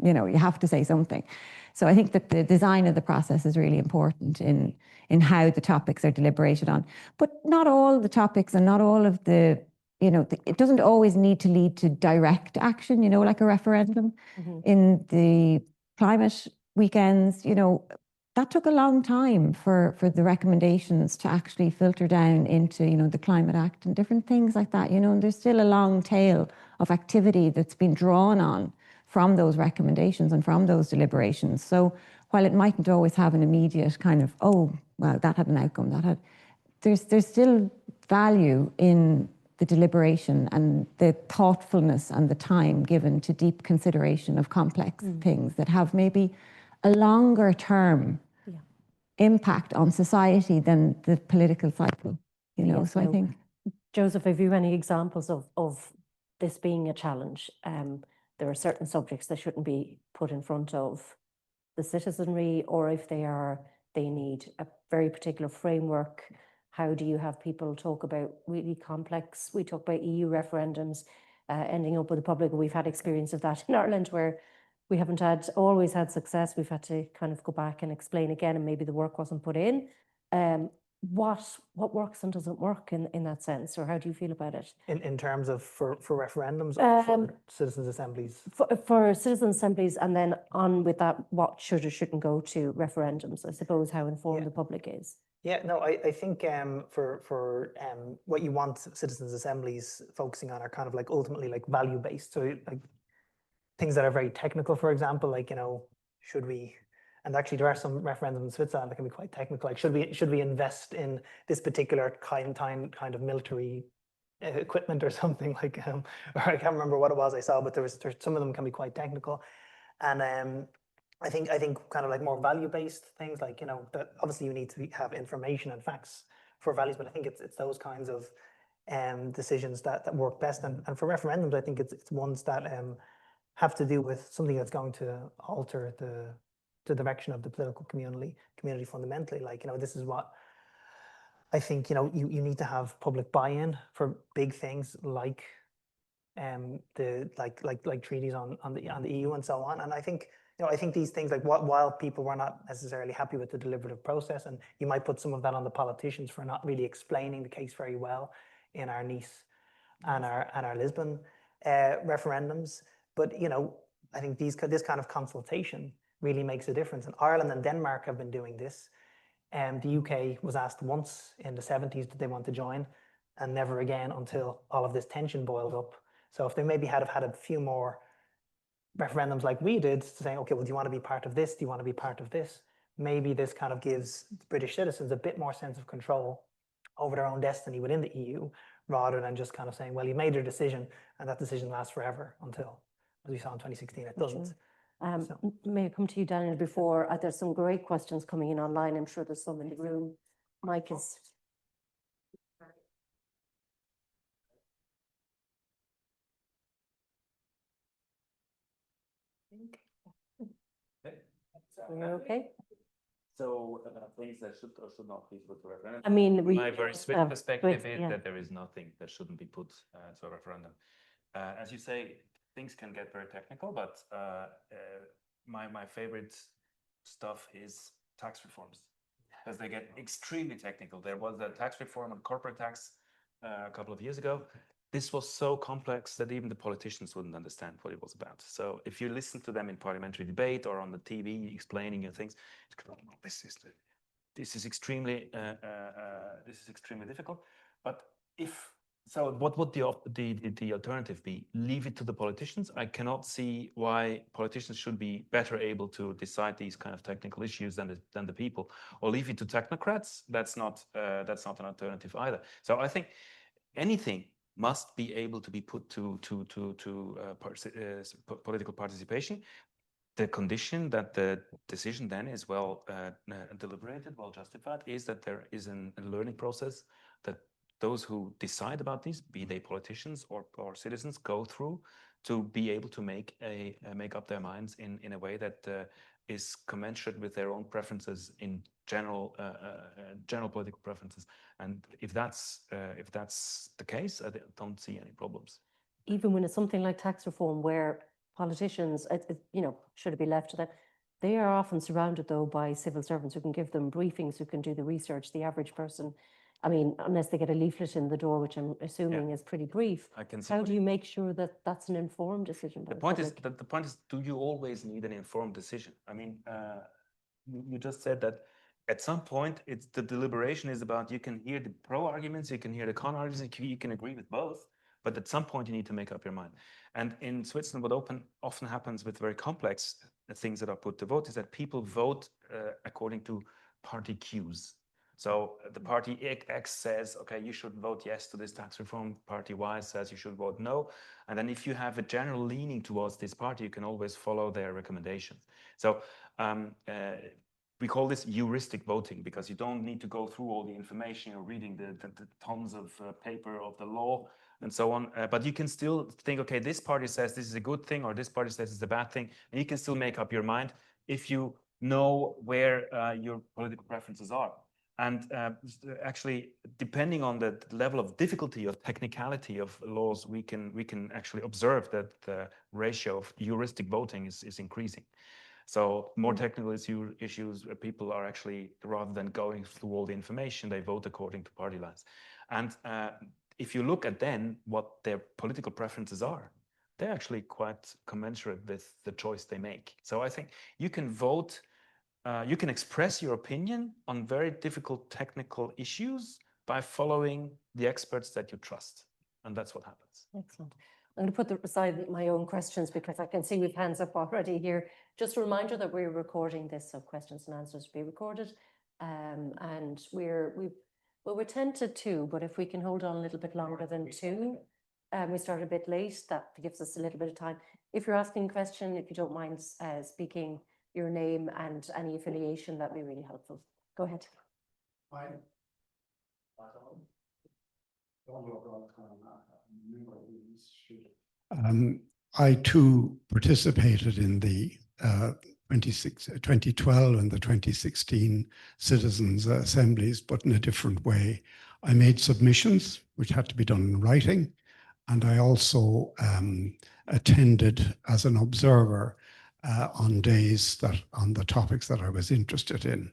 You know, you have to say something. So I think that the design of the process is really important in how the topics are deliberated on. But not all the topics and not all of the, you know, it doesn't always need to lead to direct action, you know, like a referendum. In the climate weekends, you know, that took a long time for the recommendations to actually filter down into, you know, the Climate Act and different things like that, you know, and there's still a long tail of activity that's been drawn on from those recommendations and from those deliberations. So while it mightn't always have an immediate kind of, oh, well, that had an outcome, there's still value in the deliberation and the thoughtfulness and the time given to deep consideration of complex things that have maybe a longer term impact on society than the political cycle, you know. Yes, so I think, Joseph, have you any examples of this being a challenge? There are certain subjects that shouldn't be put in front of the citizenry, or if they need a very particular framework. How do you have people talk about really complex? We talk about EU referendums ending up with the public. We've had experience of that in Ireland where we haven't always had success. We've had to kind of go back and explain again, and maybe the work wasn't put in. What works and doesn't work in that sense, or how do you feel about it? In terms of for referendums or for citizens' assemblies? For citizens' assemblies, and then on with that, what should or shouldn't go to referendums, I suppose, how informed the public is. Yeah, no, I think for what you want citizens' assemblies focusing on are kind of like ultimately like value-based. So like things that are very technical, for example, like, you know, should we, and actually there are some referendums in Switzerland that can be quite technical, like should we invest in this particular kind of military equipment or something, like, or I can't remember what it was I saw, but there's some of them can be quite technical. And I think kind of like more value-based things, like, you know, that obviously you need to have information and facts for values, but I think it's those kinds of decisions that work best. And for referendums, I think it's ones that have to do with something that's going to alter the direction of the political community fundamentally. Like, you know, this is what I think, you know, you need to have public buy-in for big things like the like treaties on the EU and so on. And I think, you know, I think these things, like while people were not necessarily happy with the deliberative process, and you might put some of that on the politicians for not really explaining the case very well in our Nice and our Lisbon referendums. But, you know, I think this kind of consultation really makes a difference. And Ireland and Denmark have been doing this. The UK was asked once in the 70s did they want to join, and never again until all of this tension boiled up. So if they maybe had a few more referendums like we did, saying, okay, well, do you want to be part of this? Do you want to be part of this? Maybe this kind of gives British citizens a bit more sense of control over their own destiny within the EU, rather than just kind of saying, well, you made your decision and that decision lasts forever until, as we saw in 2016, it doesn't. May I come to you, Daniel, before there's some great questions coming in online. I'm sure there's some in the room. Mike is... Okay. So things that should or should not be put to referendum. I mean, my very strict perspective is that there is nothing that shouldn't be put to a referendum. As you say, things can get very technical, but my favorite stuff is tax reforms, because they get extremely technical. There was a tax reform on corporate tax a couple of years ago. This was so complex that even the politicians wouldn't understand what it was about. So if you listen to them in parliamentary debate or on the TV explaining your things, this is extremely difficult. But what would the alternative be? Leave it to the politicians? I cannot see why politicians should be better able to decide these kind of technical issues than the people, or leave it to technocrats. That's not an alternative either. So I think anything must be able to be put to political participation. The condition that the decision then is well deliberated, well justified, is that there is a learning process that those who decide about these, be they politicians or citizens, go through to be able to make up their minds in a way that is commensurate with their own preferences in general political preferences. And if that's the case, I don't see any problems. Even when it's something like tax reform, where politicians, you know, should it be left to them? They are often surrounded, though, by civil servants who can give them briefings, who can do the research. The average person, I mean, unless they get a leaflet in the door, which I'm assuming is pretty brief, how do you make sure that that's an informed decision? The point is, do you always need an informed decision? I mean, you just said that at some point, the deliberation is about, you can hear the pro arguments, you can hear the con arguments, you can agree with both, but at some point you need to make up your mind. And in Switzerland, what often happens with very complex things that are put to vote is that people vote according to party cues. So the party X says, okay, you should vote yes to this tax reform. Party Y says you should vote no. And then if you have a general leaning towards this party, you can always follow their recommendations. So we call this heuristic voting, because you don't need to go through all the information. You're reading the tons of paper of the law and so on. But you can still think, okay, this party says this is a good thing, or this party says it's a bad thing. And you can still make up your mind if you know where your political preferences are. And actually, depending on the level of difficulty or technicality of laws, we can actually observe that the ratio of heuristic voting is increasing. So more technical issues, people are actually, rather than going through all the information, they vote according to party lines. And if you look at then what their political preferences are, they're actually quite commensurate with the choice they make. So I think you can vote. You can express your opinion on very difficult technical issues by following the experts that you trust. And that's what happens. Excellent. I'm going to put aside my own questions because I can see we've hands up already here. Just a reminder that we're recording this, so questions and answers will be recorded. And we're 10 to 2, but if we can hold on a little bit longer than 2, we started a bit late, that gives us a little bit of time. If you're asking a question, if you don't mind speaking your name and any affiliation, that'd be really helpful. Go ahead. I too participated in the 2012 and the 2016 Citizens Assemblies, but in a different way. I made submissions, which had to be done in writing, and I also attended as an observer on days on the topics that I was interested in.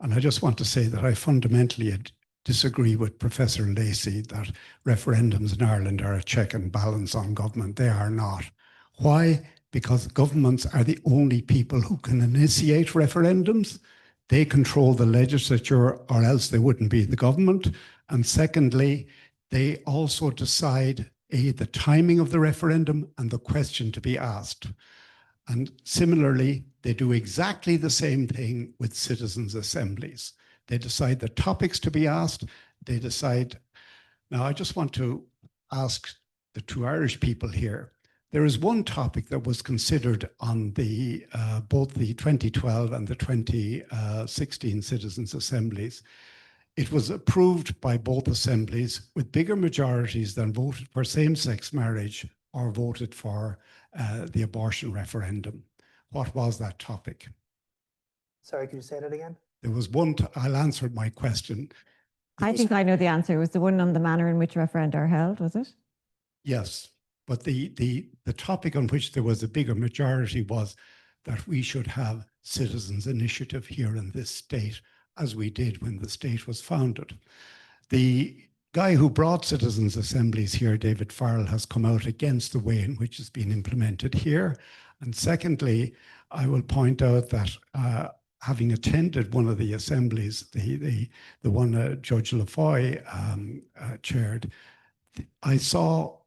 And I just want to say that I fundamentally disagree with Professor Lacey that referendums in Ireland are a check and balance on government. They are not. Why? Because governments are the only people who can initiate referendums. They control the legislature, or else they wouldn't be the government. And secondly, they also decide the timing of the referendum and the question to be asked. And similarly, they do exactly the same thing with citizens' assemblies. They decide the topics to be asked. They decide. Now, I just want to ask the two Irish people here. There is one topic that was considered on the both the 2012 and the 2016 Citizens' Assemblies. It was approved by both assemblies with bigger majorities than voted for same-sex marriage or voted for the abortion referendum. What was that topic? Sorry, could you say that again? There was one, I'll answer my question. I think I know the answer. It was the one on the manner in which referenda are held, was it? Yes, but the topic on which there was a bigger majority was that we should have citizens' initiative here in this state, as we did when the state was founded. The guy who brought citizens' assemblies here, David Farrell, has come out against the way in which it's been implemented here. And secondly, I will point out that having attended one of the assemblies, the one Judge Lafoy chaired, I saw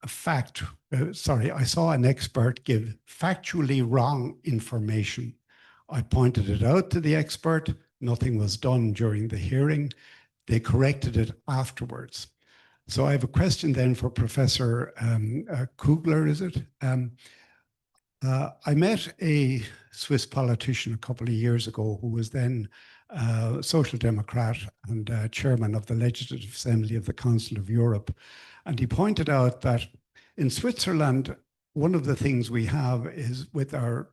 I saw an expert give factually wrong information. I pointed it out to the expert. Nothing was done during the hearing. They corrected it afterwards. So I have a question then for Professor Kugler, is it? I met a Swiss politician a couple of years ago who was then Social Democrat and chairman of the Legislative Assembly of the Council of Europe. And he pointed out that in Switzerland, one of the things we have is with our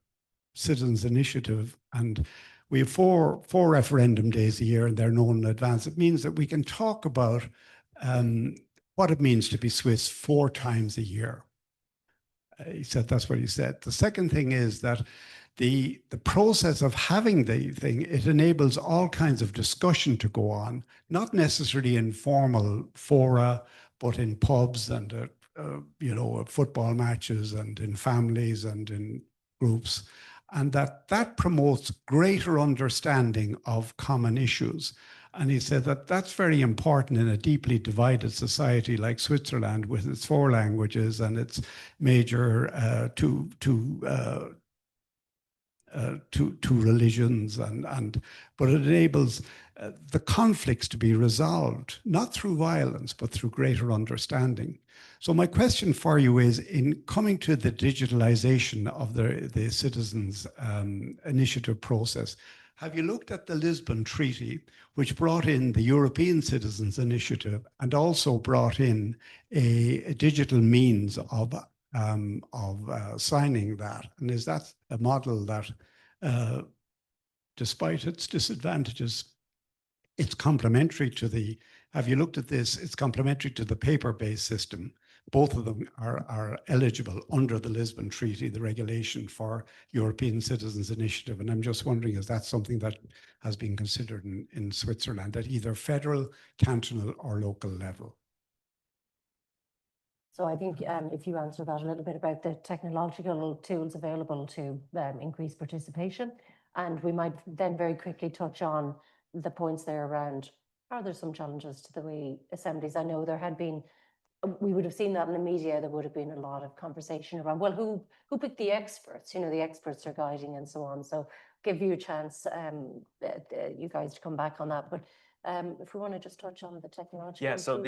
citizens' initiative, and we have four referendum days a year, and they're known in advance. It means that we can talk about what it means to be Swiss 4 times a year. He said that's what he said. The second thing is that the process of having the thing, it enables all kinds of discussion to go on, not necessarily in formal fora, but in pubs and at football matches and in families and in groups. And that promotes greater understanding of common issues. And he said that that's very important in a deeply divided society like Switzerland, with its 4 languages and its major two religions, but it enables the conflicts to be resolved, not through violence, but through greater understanding. So my question for you is, in coming to the digitalization of the Citizens Initiative process, have you looked at the Lisbon Treaty, which brought in the European Citizens Initiative and also brought in a digital means of signing that? And is that a model that, despite its disadvantages, it's complementary to have you looked at this? It's complementary to the paper-based system. Both of them are eligible under the Lisbon Treaty, the regulation for European Citizens Initiative. And I'm just wondering, is that something that has been considered in Switzerland at either federal, cantonal, or local level? So I think if you answer that a little bit about the technological tools available to increase participation, and we might then very quickly touch on the points there around, are there some challenges to the way assemblies? I know there had been, we would have seen that in the media, there would have been a lot of conversation around, well, who picked the experts? You know, the experts are guiding and so on. So give you a chance, you guys, to come back on that. But if we want to just touch on the technology. Yeah, so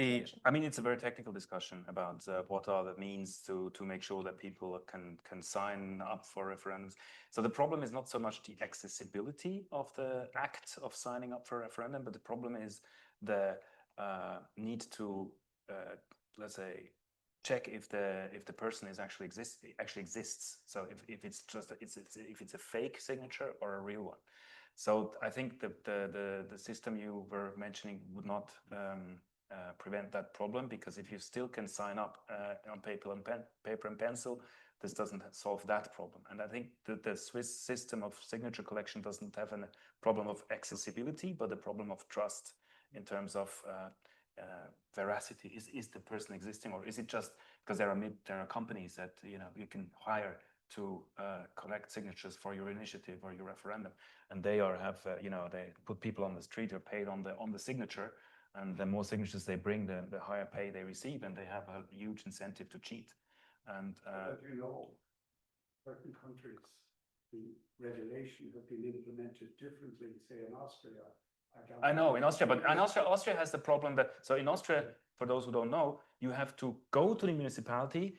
I mean, it's a very technical discussion about what are the means to make sure that people can sign up for referendums. So the problem is not so much the accessibility of the act of signing up for a referendum, but the problem is the need to let's say check if the person is actually exists. So if it's just if it's a fake signature or a real one. So I think the system you were mentioning would not prevent that problem, because if you still can sign up on paper and pencil, this doesn't solve that problem. And I think that the Swiss system of signature collection doesn't have a problem of accessibility, but a problem of trust in terms of veracity. Is the person existing, or is it just because there are companies that you can hire to collect signatures for your initiative or your referendum, and they they put people on the street or paid on the signature, and the more signatures they bring, the higher pay they receive, and they have a huge incentive to cheat. And certain countries, the regulation have been implemented differently, say in Austria. I know in Austria, but Austria has the problem that, so in Austria, for those who don't know, you have to go to the municipality,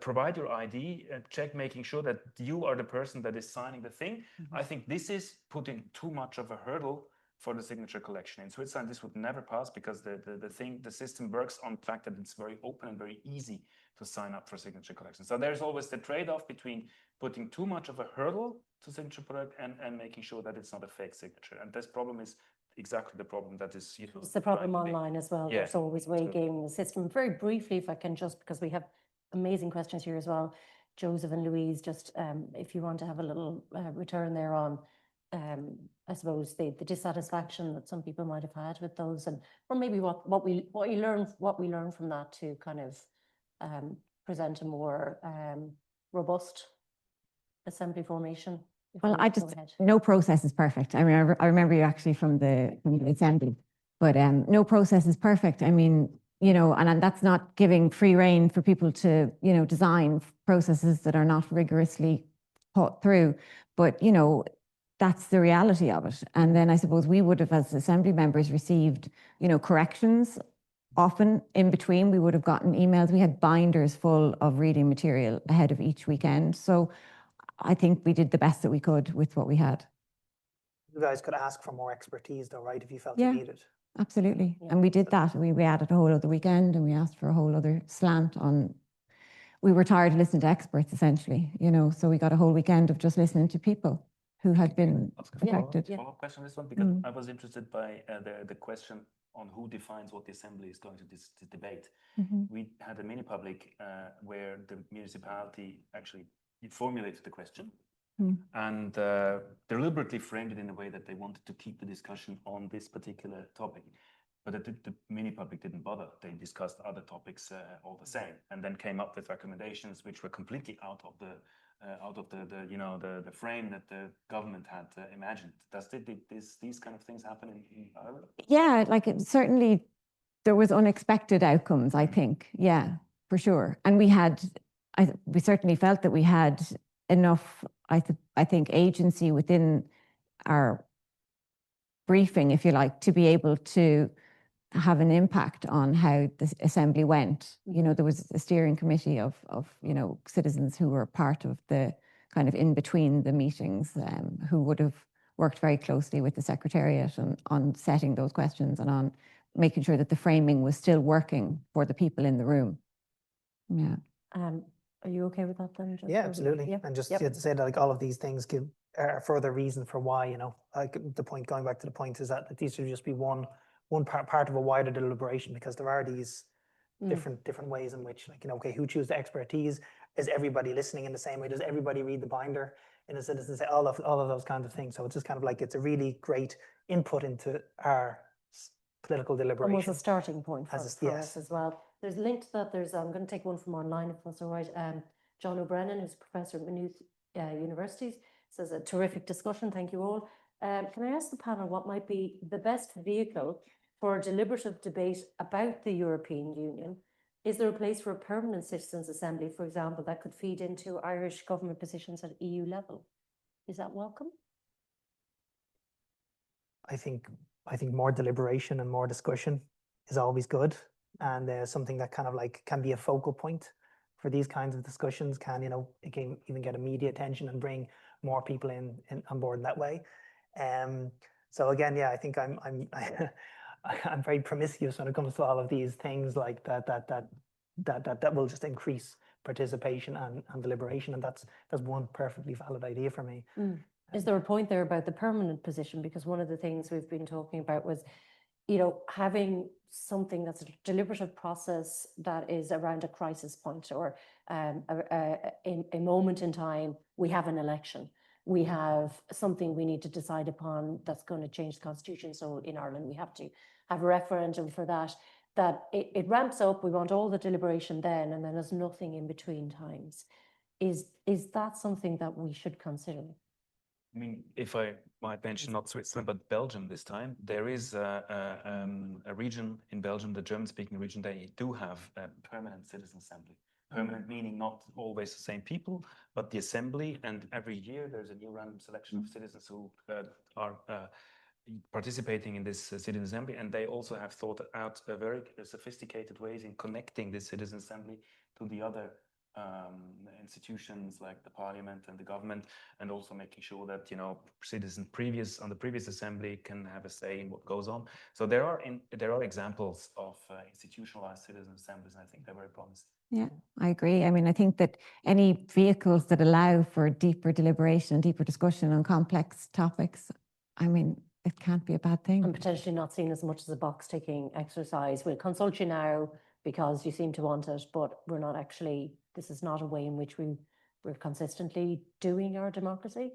provide your ID, check, making sure that you are the person that is signing the thing. Mm-hmm. I think this is putting too much of a hurdle for the signature collection. In Switzerland, this would never pass, because the system works on the fact that it's very open and very easy to sign up for signature collection. So there's always the trade-off between putting too much of a hurdle to signature product and making sure that it's not a fake signature. And this problem is exactly the problem that is, it's the problem online as well. Yeah. There's always way-gaming the system. Very briefly, if I can, just because we have amazing questions here as well, Joseph and Louise, just if you want to have a little return there on, I suppose the dissatisfaction that some people might have had with those, and or maybe what we learn from that to kind of present a more robust assembly formation. Well, no process is perfect. I remember you actually from the assembly, but no process is perfect. I mean, and that's not giving free rein for people to, design processes that are not rigorously thought through. But, that's the reality of it. And then I suppose we would have, as assembly members, received, corrections. Often in between, we would have gotten emails. We had binders full of reading material ahead of each weekend. So I think we did the best that we could with what we had. You guys could ask for more expertise though, right? If you felt you needed. Absolutely. Yeah. And we did that. We added a whole other weekend, and we asked for a whole other slant on. We were tired of listening to experts, essentially, so we got a whole weekend of just listening to people who had been affected. Follow-up question on this one, because I was interested by the question on who defines what the assembly is going to debate. Mm-hmm. We had a mini public where the municipality actually formulated the question. And deliberately framed it in a way that they wanted to keep the discussion on this particular topic. But the mini public didn't bother. They discussed other topics all the same, and then came up with recommendations which were completely out of out of the frame that the government had imagined. These kind of things happen in Ireland? Yeah, like certainly there was unexpected outcomes, I think. Yeah, for sure. And we certainly felt that we had enough, I think, agency within our briefing, if you like, to be able to have an impact on how the assembly went. There was a steering committee of citizens who were part of the kind of in between the meetings, who would have worked very closely with the Secretariat on setting those questions and on making sure that the framing was still working for the people in the room. Yeah. Are you okay with that then? Yeah, absolutely. Yep. And just Yep. to say that like all of these things give a further reason for why, like the point, going back to the point, is that these should just be one part of a wider deliberation, because there are these different ways in which, like, okay, who chooses the expertise? Is everybody listening in the same way? Does everybody read the binder in a citizen? Say all of those kinds of things. So it's just kind of like, it's a really great input into our political deliberation. Almost a starting point for Yes. us as well. There's a link to that. I'm going to take one from online, if that's all right. John O'Brennan, who's a professor at Maynooth Universities, says a terrific discussion. Thank you all. Can I ask the panel what might be the best vehicle for a deliberative debate about the European Union? Is there a place for a permanent Citizens Assembly, for example, that could feed into Irish government positions at EU level? Is that welcome? I think more deliberation and more discussion is always good, and something that kind of like can be a focal point for these kinds of discussions. It can even get immediate attention and bring more people in on board in that way. So again, yeah, I think I'm very promiscuous when it comes to all of these things like that will just increase participation and deliberation, and that's one perfectly valid idea for me. Is there a point there about the permanent position? Because one of the things we've been talking about was, having something that's a deliberative process that is around a crisis point, or in a moment in time. We have an election. We have something we need to decide upon that's going to change the constitution. So in Ireland, we have to have a referendum for that. That it ramps up. We want all the deliberation then, and then there's nothing in between times. Is that something that we should consider? I mean, if I might mention not Switzerland, but Belgium this time, there is a region in Belgium, the German-speaking region, they do have a permanent citizen assembly. Permanent meaning not always the same people, but the assembly, and every year there's a new random selection of citizens who are participating in this citizen assembly, and they also have thought out a very sophisticated ways in connecting this citizen assembly to the other institutions like the parliament and the government, and also making sure that citizens on the previous assembly can have a say in what goes on. So there are examples of institutionalized citizen assemblies, and I think they're very promising. Yeah, I agree. I mean, I think that any vehicles that allow for deeper deliberation, deeper discussion on complex topics, I mean, it can't be a bad thing. And potentially not seen as much as a box-ticking exercise. We'll consult you now because you seem to want it, but we're not actually, this is not a way in which we're consistently doing our democracy.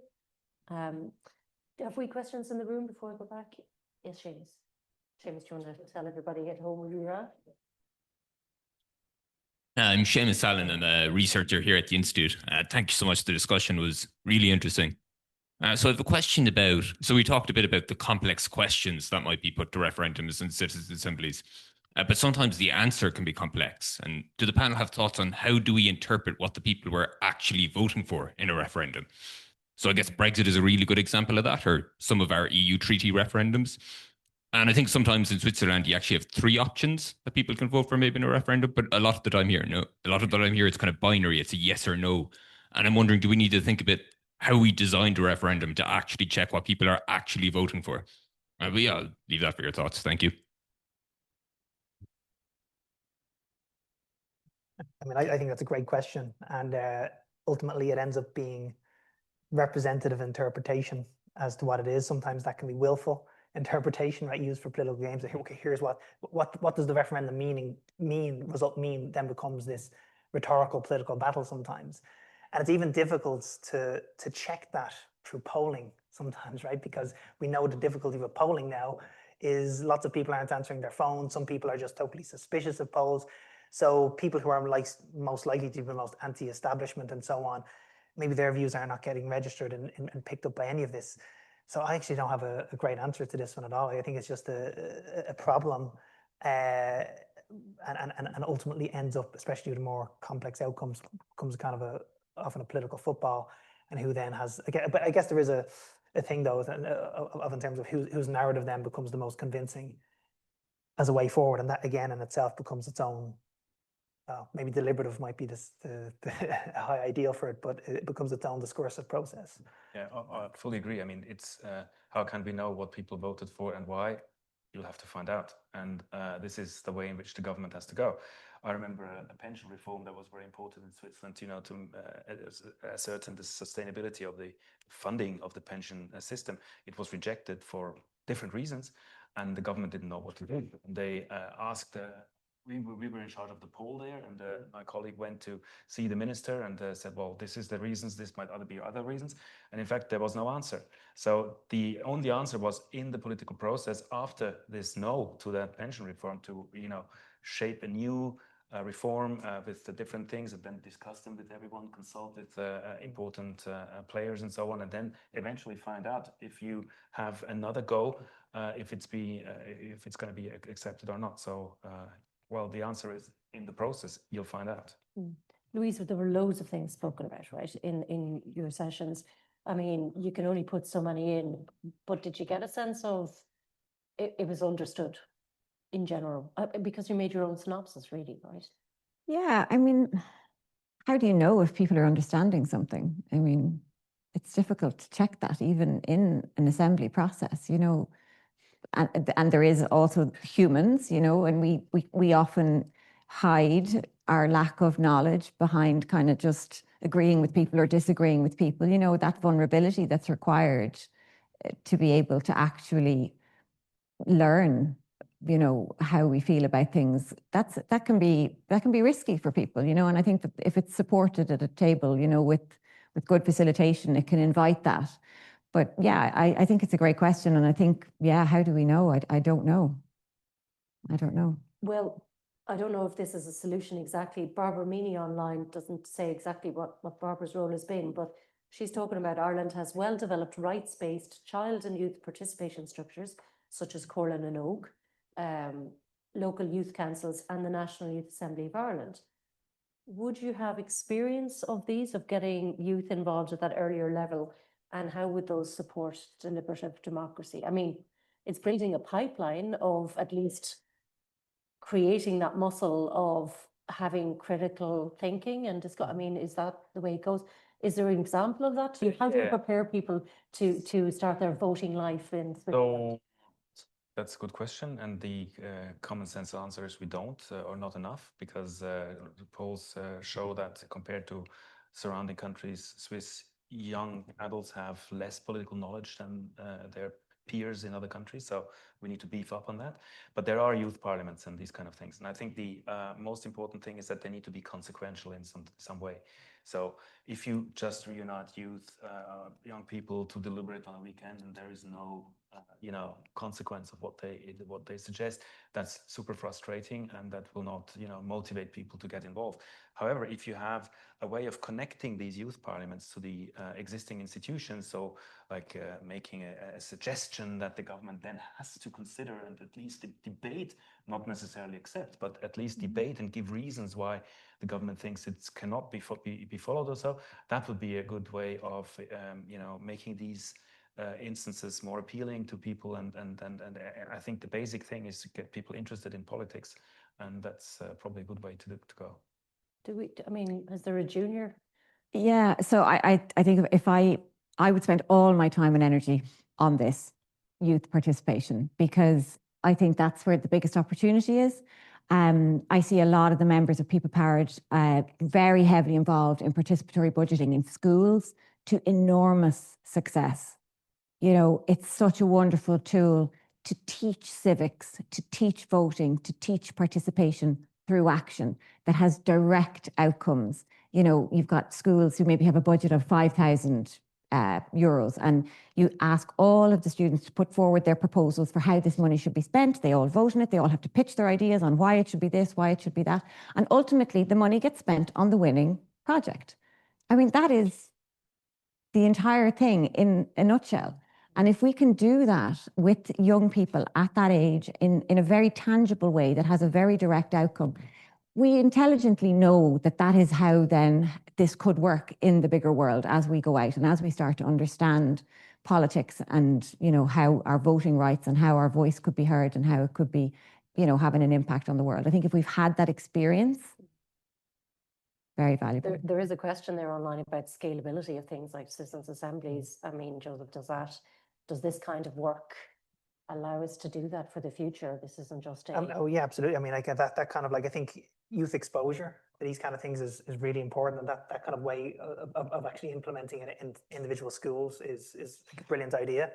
Have we questions in the room before I go back? Yes, Seamus. Seamus, do you want to tell everybody at home who you are? I'm Seamus Allen. I'm a researcher here at the Institute. Thank you so much. The discussion was really interesting. So I have a question so we talked a bit about the complex questions that might be put to referendums and citizens' assemblies, but sometimes the answer can be complex. And do the panel have thoughts on how do we interpret what the people were actually voting for in a referendum? So I guess Brexit is a really good example of that, or some of our EU treaty referendums. And I think sometimes in Switzerland, you actually have 3 options that people can vote for maybe in a referendum, but a lot of the time here, it's kind of binary. It's a yes or no. And I'm wondering, do we need to think a bit how we designed a referendum to actually check what people are actually voting for? But yeah, I'll leave that for your thoughts. Thank you. I mean, I think that's a great question. And ultimately, it ends up being representative interpretation as to what it is. Sometimes that can be willful interpretation, right, used for political games. Okay, here's what does the referendum result mean, then becomes this rhetorical political battle sometimes. And it's even difficult to check that through polling sometimes, right? Because we know the difficulty with polling now is lots of people aren't answering their phones. Some people are just totally suspicious of polls. So people who are most likely to be the most anti-establishment and so on, maybe their views are not getting registered and picked up by any of this. So I actually don't have a great answer to this one at all. I think it's just a problem, and ultimately ends up, especially with more complex outcomes, becomes kind of often a political football, and who then has, again, but I guess there is a thing though of in terms of whose narrative then becomes the most convincing as a way forward, and that again in itself becomes its own. Maybe deliberative might be the high ideal for it, but it becomes its own discursive process. Yeah, I fully agree. I mean, it's how can we know what people voted for and why? You'll have to find out. And this is the way in which the government has to go. I remember a pension reform that was very important in Switzerland, you know, to ascertain the sustainability of the funding of the pension system. It was rejected for different reasons, and the government didn't know what to do. They asked we were in charge of the poll there, and my colleague went to see the minister and said, well, this is the reasons, this might be other reasons. And in fact, there was no answer. So the only answer was in the political process after this no to that pension reform to, you know, shape a new reform with the different things and then discuss them with everyone, consult with important players and so on, and then eventually find out if you have another go, if it's going to be accepted or not. So, well, the answer is in the process, you'll find out. Louise, there were loads of things spoken about, right, in your sessions. I mean, you can only put so many in, but did you get a sense of it was understood in general? Because you made your own synopsis, really, right? Yeah, I mean, how do you know if people are understanding something? I mean, it's difficult to check that even in an assembly process, you know. And there is also humans, you know, and we often hide our lack of knowledge behind kind of just agreeing with people or disagreeing with people, you know, that vulnerability that's required to be able to actually learn, you know, how we feel about things. That can be risky for people, you know, and I think that if it's supported at a table, you know, with good facilitation, it can invite that. But yeah, I think it's a great question. And I think, yeah, how do we know? I don't know. I don't know. Well, I don't know if this is a solution exactly. Barbara Meany online doesn't say exactly what Barbara's role has been, but she's talking about Ireland has well-developed rights-based child and youth participation structures, such as Corlin and Oak, local youth councils and the National Youth Assembly of Ireland. Would you have experience of these, of getting youth involved at that earlier level? And how would those support deliberative democracy? I mean, it's building a pipeline of at least creating that muscle of having critical thinking and discuss. I mean, is that the way it goes? Is there an example of that? How do you prepare people to start their voting life in Switzerland? So that's a good question. And the common sense answer is we don't, or not enough, because the polls show that compared to surrounding countries, Swiss young adults have less political knowledge than their peers in other countries. So we need to beef up on that. But there are youth parliaments and these kind of things. And I think the most important thing is that they need to be consequential in some way. So if you just reunite youth, young people to deliberate on a weekend and there is no consequence of what they suggest, that's super frustrating, and that will not motivate people to get involved. However, if you have a way of connecting these youth parliaments to the existing institutions, so like making a suggestion that the government then has to consider and at least debate, not necessarily accept, but at least debate and give reasons why the government thinks it cannot be followed or so, that would be a good way of making these instances more appealing to people, and I think the basic thing is to get people interested in politics, and that's probably a good way to go. I mean, is there a junior? Yeah, so I think if I would spend all my time and energy on this youth participation, because I think that's where the biggest opportunity is. I see a lot of the members of People Powered very heavily involved in participatory budgeting in schools to enormous success. You know, it's such a wonderful tool to teach civics, to teach voting, to teach participation through action that has direct outcomes. You know, you've got schools who maybe have a budget of 5,000 euros, and you ask all of the students to put forward their proposals for how this money should be spent. They all vote on it. They all have to pitch their ideas on why it should be this, why it should be that. And ultimately, the money gets spent on the winning project. I mean, that is the entire thing in a nutshell. And if we can do that with young people at that age in a very tangible way that has a very direct outcome, we intelligently know that that is how then this could work in the bigger world as we go out and as we start to understand politics and, you know, how our voting rights and how our voice could be heard and how it could be, you know, having an impact on the world. I think if we've had that experience, very valuable. There is a question there online about scalability of things like citizens' assemblies. I mean, Joseph, does this kind of work allow us to do that for the future? This isn't just a... Oh yeah, absolutely. I mean, like that kind of like, I think youth exposure to these kind of things is really important, and that kind of way of actually implementing it in individual schools is a brilliant idea.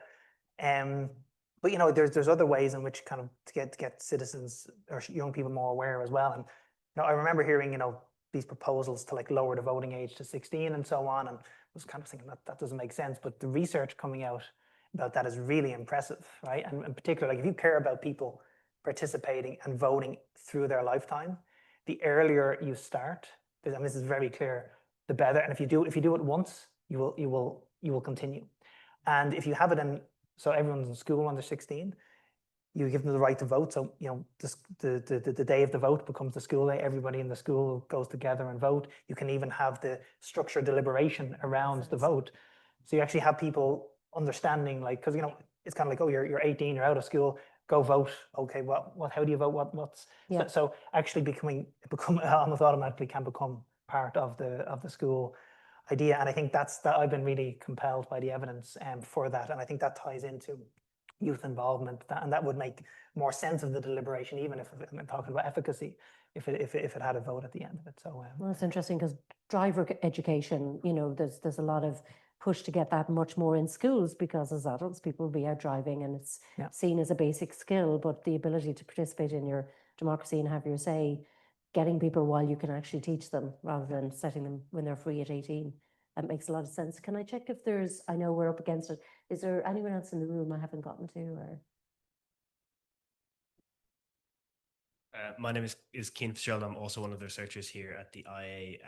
But you know, there's other ways in which kind of to get citizens or young people more aware as well. And you know, I remember hearing, you know, these proposals to like lower the voting age to 16 and so on, and I was kind of thinking that doesn't make sense. But the research coming out about that is really impressive, right? And in particular, like if you care about people participating and voting through their lifetime, the earlier you start, and this is very clear, the better. And if you do it once, you will continue. And if you have it in, so everyone's in school under 16, you give them the right to vote. So you know, the day of the vote becomes the school day. Everybody in the school goes together and vote. You can even have the structured deliberation around the vote. So you actually have people understanding, like, because you know, it's kind of like, oh, you're 18, you're out of school, go vote. Okay, what how do you vote? What's yeah. So actually almost automatically can become part of the school idea. And I think that I've been really compelled by the evidence for that, and I think that ties into youth involvement, and that would make more sense of the deliberation, even if I'm talking about efficacy, if it had a vote at the end of it. So well, it's interesting because driver education, you know, there's a lot of push to get that much more in schools, because as adults people will be out driving and it's seen as a basic skill, but the ability to participate in your democracy and have your say, getting people while you can actually teach them rather than setting them when they're free at 18, that makes a lot of sense. Can I check if there's, I know we're up against it, is there anyone else in the room I haven't gotten to? Or my name is Keane Fitzgerald. I'm also one of the researchers here at the IA.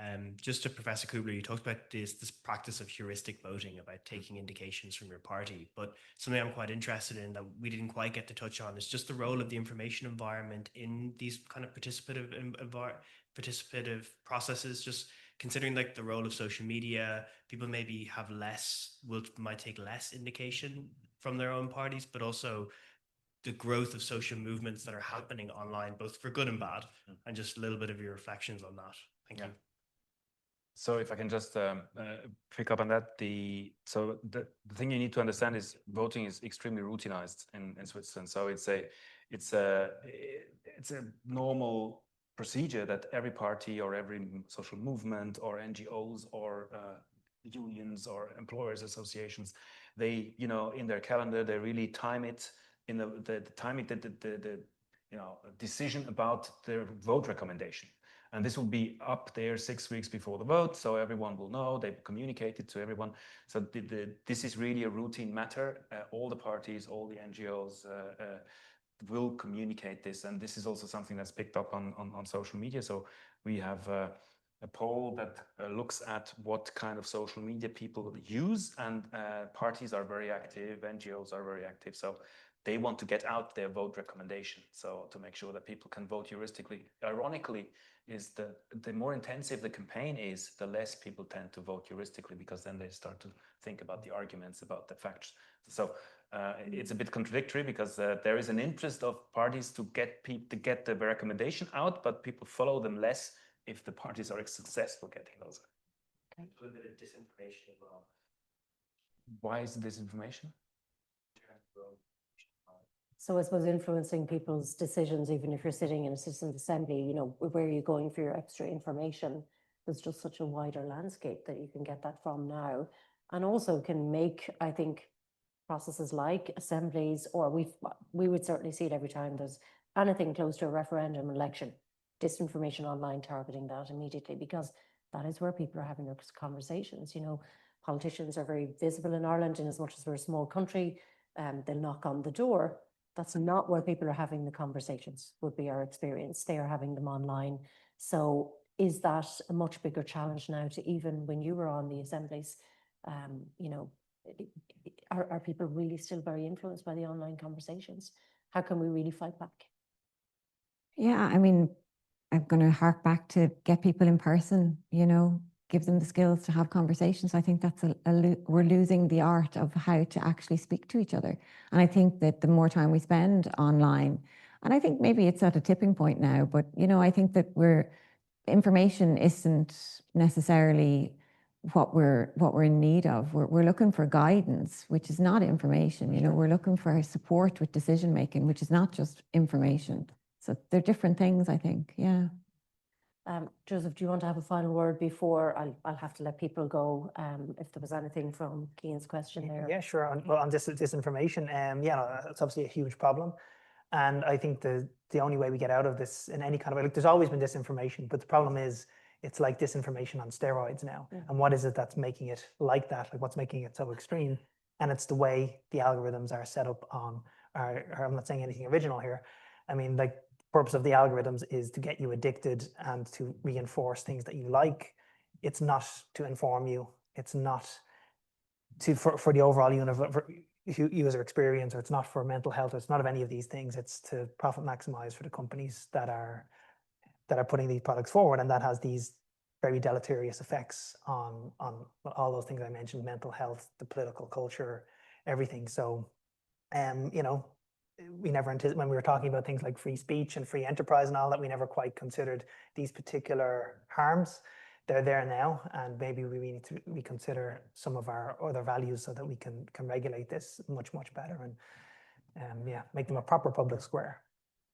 Just to Professor Kubler, you talked about this practice of heuristic voting, about taking indications from your party. But something I'm quite interested in that we didn't quite get to touch on is just the role of the information environment in these kind of participative processes. Just considering like the role of social media, people maybe have might take less indication from their own parties, but also the growth of social movements that are happening online, both for good and bad, and just a little bit of your reflections on that. Thank you. So if I can just pick up on that, the thing you need to understand is voting is extremely routinized in Switzerland. So it's a normal procedure that every party or every social movement or NGOs or unions or employers associations, they, you know, in their calendar, they really time it in the timing, the decision about their vote recommendation. And this will be up there 6 weeks before the vote, so everyone will know, they communicate it to everyone. So this is really a routine matter. All the parties, all the NGOs will communicate this. And this is also something that's picked up on social media. So we have a poll that looks at what kind of social media people use, and parties are very active, NGOs are very active. So they want to get out their vote recommendation, so to make sure that people can vote heuristically. Ironically, is the more intensive the campaign is, the less people tend to vote heuristically, because then they start to think about the arguments, about the facts. So it's a bit contradictory, because there is an interest of parties to get the recommendation out, but people follow them less if the parties are successful getting those. Okay. A little bit of disinformation as well. Why is disinformation? so I suppose influencing people's decisions, even if you're sitting in a citizens' assembly, you know, where are you going for your extra information? There's just such a wider landscape that you can get that from now, and also can make, I think, processes like assemblies, or we would certainly see it every time there's anything close to a referendum election, disinformation online targeting that immediately, because that is where people are having their conversations. You know, politicians are very visible in Ireland, in as much as we're a small country, they'll knock on the door. That's not where people are having the conversations, would be our experience. They are having them online. So is that a much bigger challenge now, to even when you were on the assemblies, You know, are people really still very influenced by the online conversations? How can we really fight back? Yeah, I mean, I'm going to hark back to get people in person, you know, give them the skills to have conversations. I think that's we're losing the art of how to actually speak to each other. And I think that the more time we spend online, and I think maybe it's at a tipping point now, but, you know, I think that information isn't necessarily what we're in need of. We're looking for guidance, which is not information. You know, we're looking for support with decision making, which is not just information. So they're different things, I think. Yeah. Joseph, do you want to have a final word before I'll have to let people go? If there was anything from Cian's question there. Yeah, sure. On disinformation, yeah, no, it's obviously a huge problem. And I think the only way we get out of this in any kind of way, like, there's always been disinformation, but the problem is it's like disinformation on steroids now. And what is it that's making it like that? Like, what's making it so extreme? And it's the way the algorithms are set up on, I'm not saying anything original here. I mean, like, the purpose of the algorithms is to get you addicted and to reinforce things that you like. It's not to inform you. It's not for the overall user experience, or it's not for mental health, or it's not of any of these things. It's to profit maximize for the companies that are putting these products forward, and that has these very deleterious effects on all those things I mentioned: mental health, the political culture, everything. So, you know, we never anticipated, when we were talking about things like free speech and free enterprise and all that, we never quite considered these particular harms. They're there now, and maybe we need to reconsider some of our other values so that we can regulate this much better, and yeah, make them a proper public square.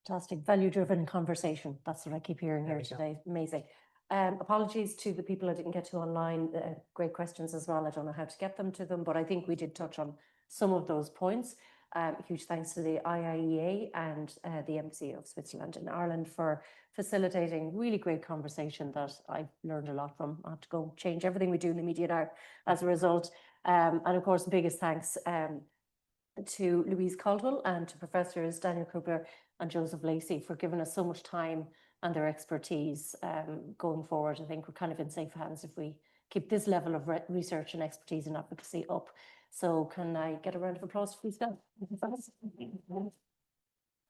Fantastic. Value-driven conversation. That's what I keep hearing here today. Amazing. Apologies to the people I didn't get to online. Great questions as well. I don't know how to get them to them, but I think we did touch on some of those points. Huge thanks to the IIEA and the Embassy of Switzerland in Ireland for facilitating really great conversation that I've learned a lot from. I have to go change everything we do in the media now as a result. And of course, the biggest thanks to Louise Caldwell and to Professors Daniel Kruger and Joseph Lacey for giving us so much time and their expertise going forward. I think we're kind of in safe hands if we keep this level of research and expertise and advocacy up. So can I get a round of applause, please, Dan?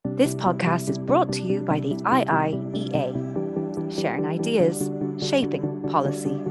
This podcast is brought to you by the IIEA, sharing ideas, shaping policy.